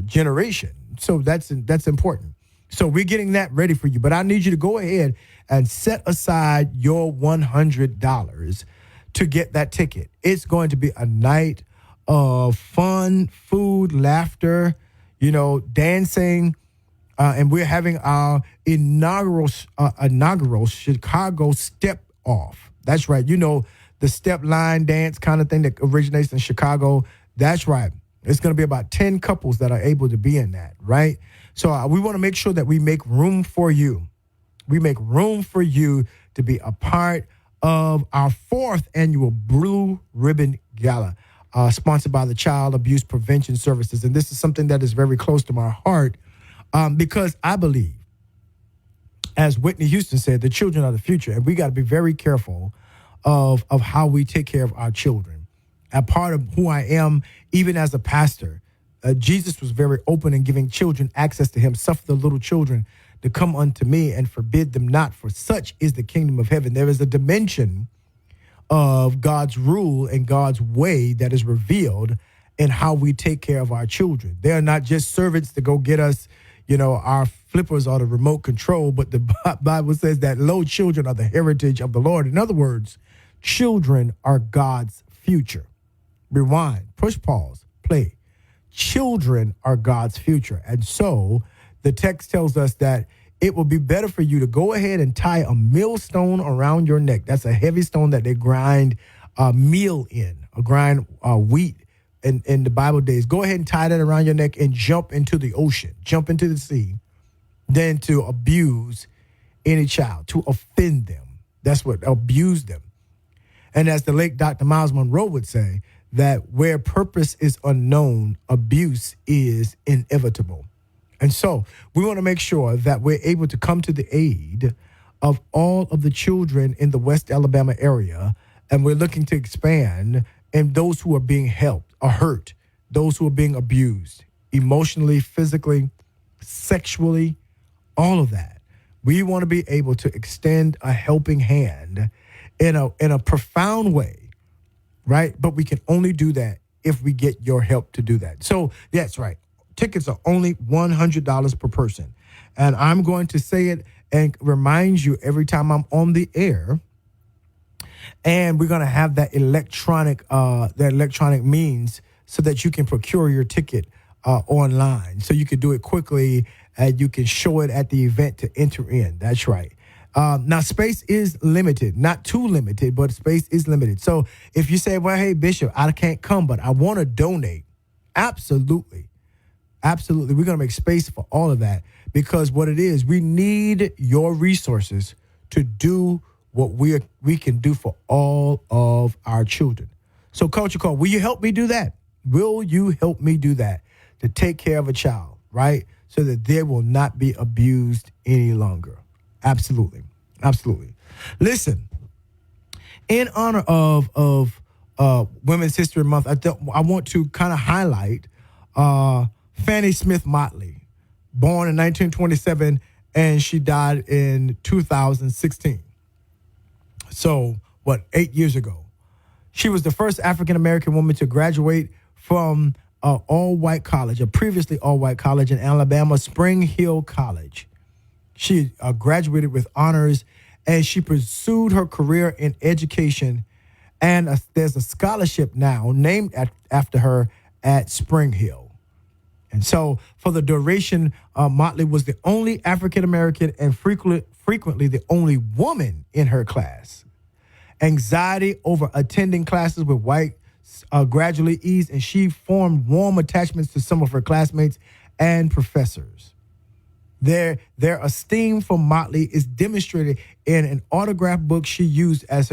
generation. So that's important. So we're getting that ready for you. But I need you to go ahead and set aside your $100 to get that ticket. It's going to be a night of fun, food, laughter, dancing. And we're having our inaugural Chicago Step Off. That's right. The step line dance kind of thing that originates in Chicago. That's right. It's going to be about 10 couples that are able to be in that, right? So we want to make sure that we make room for you. We make room for you to be a part of our 4th annual Blue Ribbon Gala, sponsored by the Child Abuse Prevention Services. And this is something that is very close to my heart because I believe, as Whitney Houston said, the children are the future. And we got to be very careful of how we take care of our children. And part of who I am, even as a pastor, Jesus was very open in giving children access to him. Suffer the little children to come unto me and forbid them not, for such is the kingdom of heaven. There is a dimension of God's rule and God's way that is revealed in how we take care of our children. They are not just servants to go get us, our flippers or the remote control, but the Bible says that lo, children are the heritage of the Lord. In other words, children are God's future. Rewind, push pause, play. Children are God's future. And so the text tells us that it will be better for you to go ahead and tie a millstone around your neck. That's a heavy stone that they grind meal in, grind wheat in the Bible days. Go ahead and tie that around your neck and jump into the ocean, jump into the sea, than to abuse any child, to offend them. That's what, abuse them. And as the late Dr. Miles Monroe would say, that where purpose is unknown, abuse is inevitable. And so we want to make sure that we're able to come to the aid of all of the children in the West Alabama area. And we're looking to expand in those who are being helped or hurt, those who are being abused emotionally, physically, sexually, all of that. We want to be able to extend a helping hand in a profound way. Right? But we can only do that if we get your help to do that. So that's right. Tickets are only $100 per person. And I'm going to say it and remind you every time I'm on the air. And we're going to have that electronic means so that you can procure your ticket online. So you can do it quickly and you can show it at the event to enter in. That's right. Now, space is limited, not too limited, but space is limited. So if you say, well, hey, Bishop, I can't come, but I want to donate. Absolutely. Absolutely. We're going to make space for all of that because what it is, we need your resources to do what we can do for all of our children. So Culture Call, will you help me do that? Will you help me do that? To take care of a child, right? so that they will not be abused any longer. Absolutely. Absolutely. Listen, in honor of Women's History Month, I want to kind of highlight Fannie Smith Motley, born in 1927, and she died in 2016. So, 8 years ago. She was the first African-American woman to graduate from a previously all-white college in Alabama, Spring Hill College. She graduated with honors, and she pursued her career in education. And there's a scholarship now named after her at Spring Hill. And so for the duration, Motley was the only African-American and frequently the only woman in her class. Anxiety over attending classes with white gradually eased, and she formed warm attachments to some of her classmates and professors. Their esteem for Motley is demonstrated in an autograph book she used as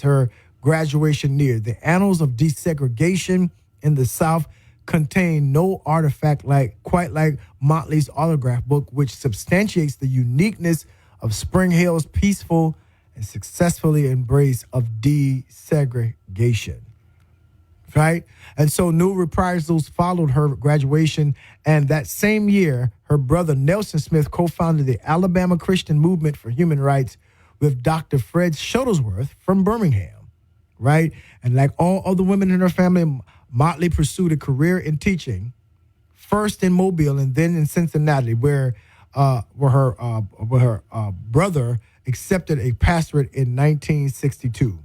her graduation neared. The Annals of Desegregation in the South contain no artifact quite like Motley's autograph book, which substantiates the uniqueness of Spring Hill's peaceful and successfully embrace of desegregation. Right? And so new reprisals followed her graduation, and that same year, her brother Nelson Smith co-founded the Alabama Christian Movement for Human Rights with Dr. Fred Shuttlesworth from Birmingham, right? And like all other women in her family, Motley pursued a career in teaching, first in Mobile and then in Cincinnati, where her brother accepted a pastorate in 1962.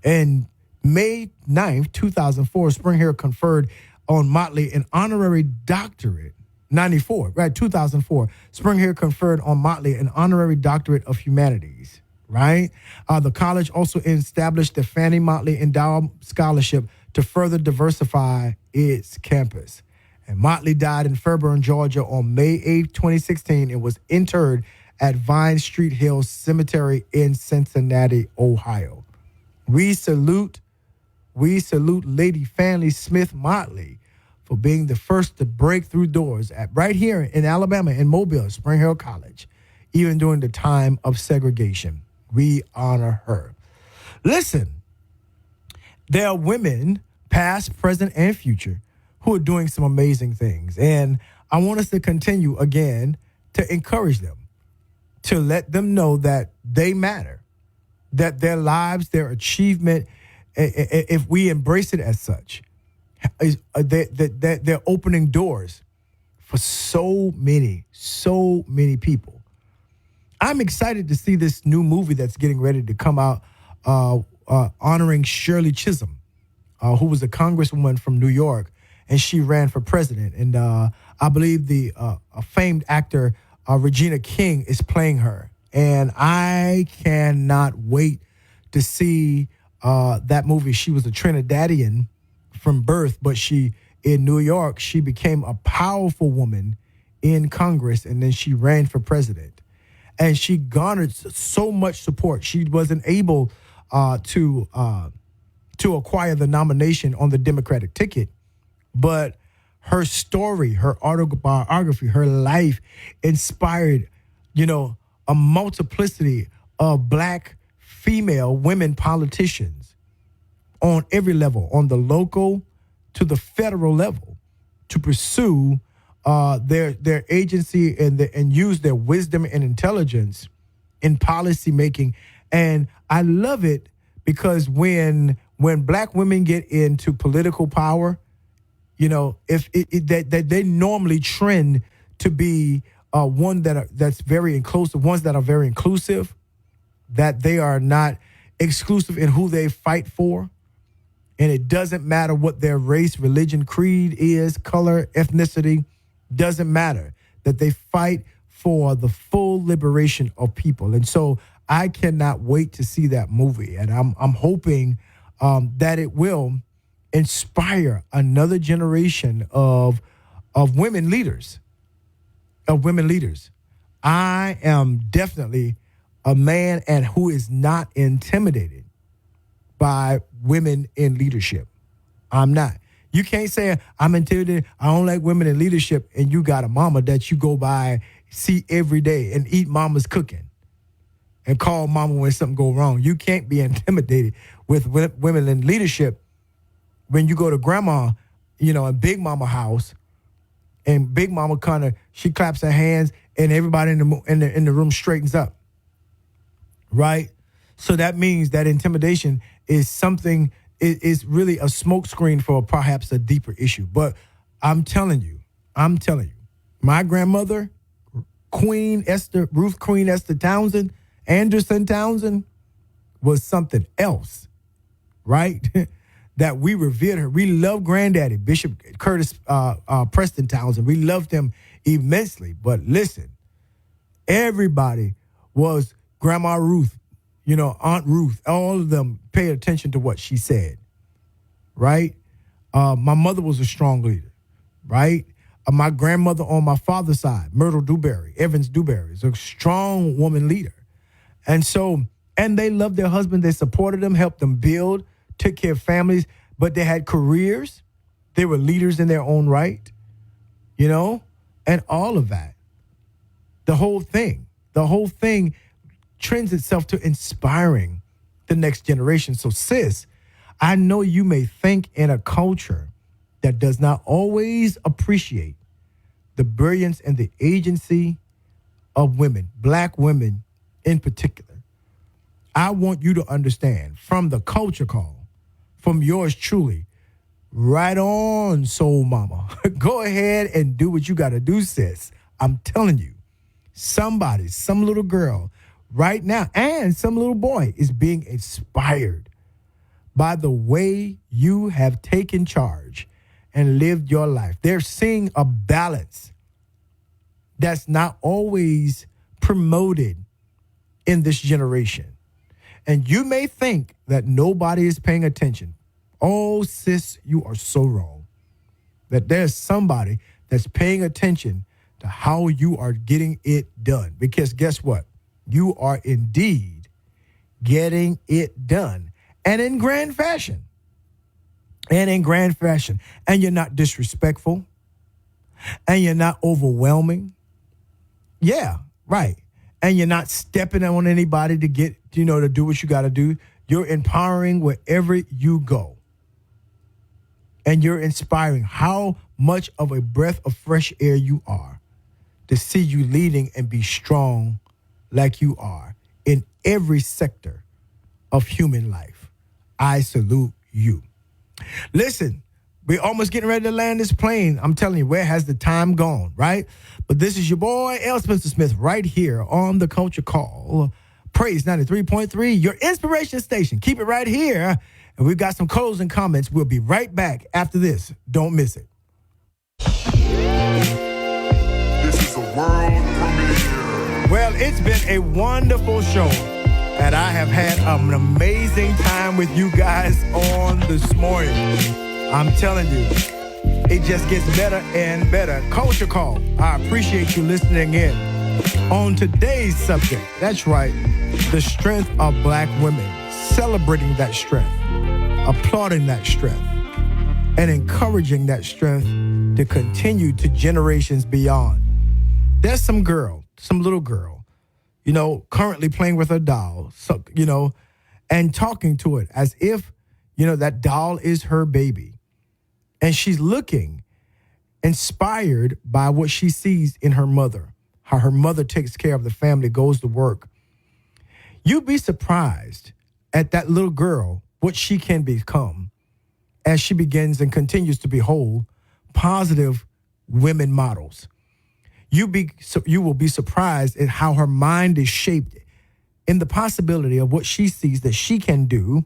And May 9th, 2004, Spring Hill conferred on Motley an honorary doctorate. 2004. Spring Hill conferred on Motley an honorary doctorate of humanities, right? The college also established the Fannie Motley Endowed Scholarship to further diversify its campus. And Motley died in Fairburn, Georgia on May 8th, 2016, and was interred at Vine Street Hill Cemetery in Cincinnati, Ohio. We salute Lady Fannie Smith Motley for being the first to break through doors right here in Alabama, in Mobile, Spring Hill College, even during the time of segregation. We honor her. Listen, there are women, past, present, and future, who are doing some amazing things. And I want us to continue, again, to encourage them, to let them know that they matter, that their lives, their achievement, if we embrace it as such, they're opening doors for so many people. I'm excited to see this new movie that's getting ready to come out, honoring Shirley Chisholm, who was a congresswoman from New York, and she ran for president. And I believe the famed actor Regina King is playing her. And I cannot wait to see that movie. She was a Trinidadian from birth, but in New York, she became a powerful woman in Congress, and then she ran for president. And she garnered so much support. She wasn't able to acquire the nomination on the Democratic ticket, but her story, her autobiography, her life inspired, a multiplicity of black female women politicians on every level, on the local to the federal level, to pursue their agency and use their wisdom and intelligence in policy making. And I love it because when black women get into political power, that they normally trend to be that's very inclusive, ones that are very inclusive, that they are not exclusive in who they fight for. And it doesn't matter what their race, religion, creed is, color, ethnicity, doesn't matter, that they fight for the full liberation of people. And so I cannot wait to see that movie. And I'm hoping that it will inspire another generation of women leaders, I am definitely a man and who is not intimidated by women in leadership. I'm not. You can't say, I'm intimidated, I don't like women in leadership, and you got a mama that you go by, see every day, and eat mama's cooking and call mama when something go wrong. You can't be intimidated with women in leadership when you go to grandma, and big mama house, and big mama she claps her hands, and everybody in the room straightens up, right? So that means that intimidation is something, is really a smokescreen for perhaps a deeper issue. But I'm telling you, my grandmother, Ruth Queen Esther Townsend, Anderson Townsend, was something else, right? That we revered her. We loved Granddaddy, Bishop Curtis Preston Townsend. We loved him immensely. But listen, everybody was Grandma Ruth, Aunt Ruth. All of them paid attention to what she said, right? My mother was a strong leader, right? My grandmother on my father's side, Myrtle Dewberry, Evans Dewberry, is a strong woman leader. And they loved their husband. They supported them, helped them build, took care of families, but they had careers. They were leaders in their own right, and all of that. The whole thing trends itself to inspiring the next generation. So, sis, I know you may think in a culture that does not always appreciate the brilliance and the agency of women, Black women in particular. I want you to understand from the culture call, from yours truly, right on, Soul Mama. Go ahead and do what you got to do, sis. I'm telling you, some little girl right now, and some little boy is being inspired by the way you have taken charge and lived your life. They're seeing a balance that's not always promoted in this generation. And you may think that nobody is paying attention. Oh, sis, you are so wrong. That there's somebody that's paying attention to how you are getting it done. Because guess what? You are indeed getting it done. And in grand fashion. And you're not disrespectful. And you're not overwhelming. Yeah, right. And you're not stepping on anybody to get, to do what you got to do. You're empowering wherever you go. And you're inspiring. How much of a breath of fresh air you are to see you leading and be strong like you are in every sector of human life. I salute you. Listen, we're almost getting ready to land this plane. I'm telling you, where has the time gone, right? But this is your boy, L. Spencer Smith, right here on the Culture Call. Praise 93.3, your inspiration station. Keep it right here. And we've got some closing comments. We'll be right back after this. Don't miss it. This is a world premiere. Well, it's been a wonderful show. And I have had an amazing time with you guys on this morning. I'm telling you, it just gets better and better. Culture Call. I appreciate you listening in. On today's subject, that's right, the strength of Black women. Celebrating that strength, applauding that strength, and encouraging that strength to continue to generations beyond. There's some little girl, currently playing with her doll, and talking to it as if, that doll is her baby. And she's looking inspired by what she sees in her mother, how her mother takes care of the family, goes to work. You'd be surprised at that little girl, what she can become as she begins and continues to behold positive women models. You will be surprised at how her mind is shaped in the possibility of what she sees that she can do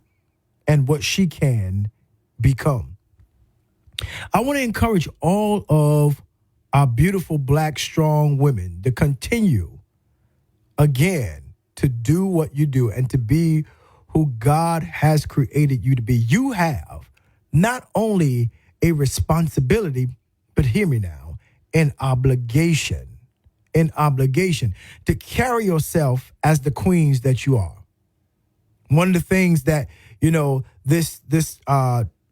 and what she can become. I want to encourage all of our beautiful Black strong women to continue again to do what you do and to be who God has created you to be. You have not only a responsibility, but hear me now, an obligation to carry yourself as the queens that you are. One of the things that, this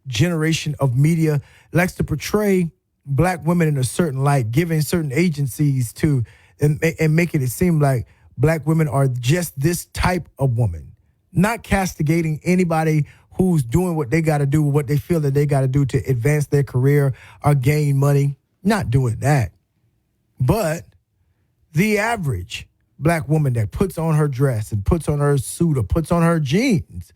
generation of media likes to portray black women in a certain light, giving certain agencies to and making it seem like black women are just this type of woman, not castigating anybody who's doing what they got to do, what they feel that they got to do to advance their career or gain money. Not doing that. But the average black woman that puts on her dress and puts on her suit or puts on her jeans,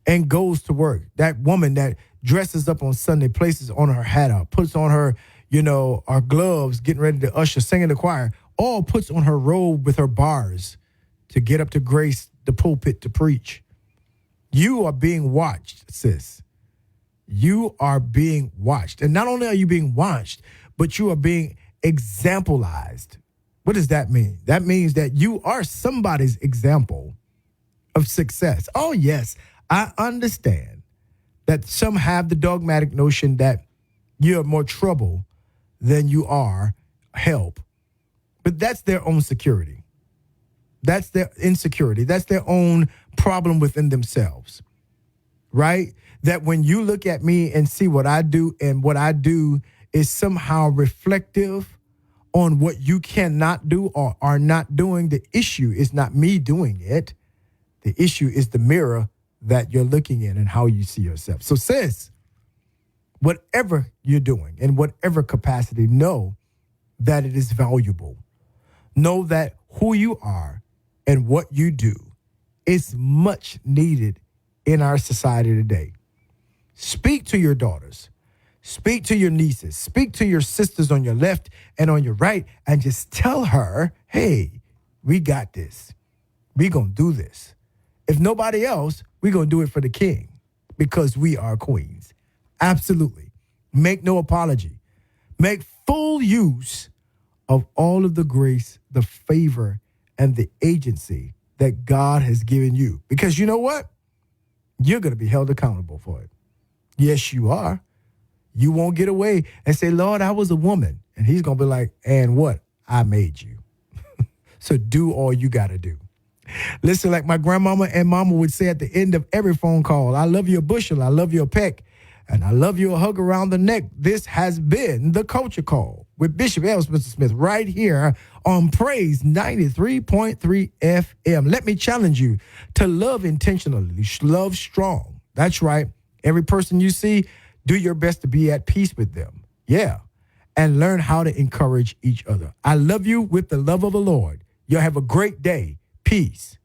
and goes to work. That woman that dresses up on Sunday, places on her hat out, puts on her, her gloves, getting ready to usher, singing the choir, all puts on her robe with her bars to get up to grace the pulpit to preach. You are being watched, sis. You are being watched. And not only are you being watched, but you are being examplized. What does that mean? That means that you are somebody's example of success. Oh, yes, I understand that some have the dogmatic notion that you're more trouble than you are help. But that's their own security. That's their insecurity. That's their own problem within themselves, right? That when you look at me and see what I do and what I do is somehow reflective on what you cannot do or are not doing, the issue is not me doing it. The issue is the mirror that you're looking in and how you see yourself. So sis, whatever you're doing in whatever capacity, know that it is valuable. Know that who you are and what you do is much needed in our society today. Speak to your daughters. Speak to your nieces. Speak to your sisters on your left and on your right and just tell her, hey, we got this. We gonna do this. If nobody else, we're going to do it for the king because we are queens. Absolutely. Make no apology. Make full use of all of the grace, the favor, and the agency that God has given you. Because you know what? You're going to be held accountable for it. Yes, you are. You won't get away and say, Lord, I was a woman. And he's going to be like, and what? I made you. So do all you got to do. Listen, like my grandmama and mama would say at the end of every phone call, I love you a bushel, I love you a peck, and I love you a hug around the neck. This has been The Culture Call with Bishop L. Spencer Smith right here on Praise 93.3 FM. Let me challenge you to love intentionally, love strong. That's right. Every person you see, do your best to be at peace with them. Yeah. And learn how to encourage each other. I love you with the love of the Lord. Y'all have a great day. Peace.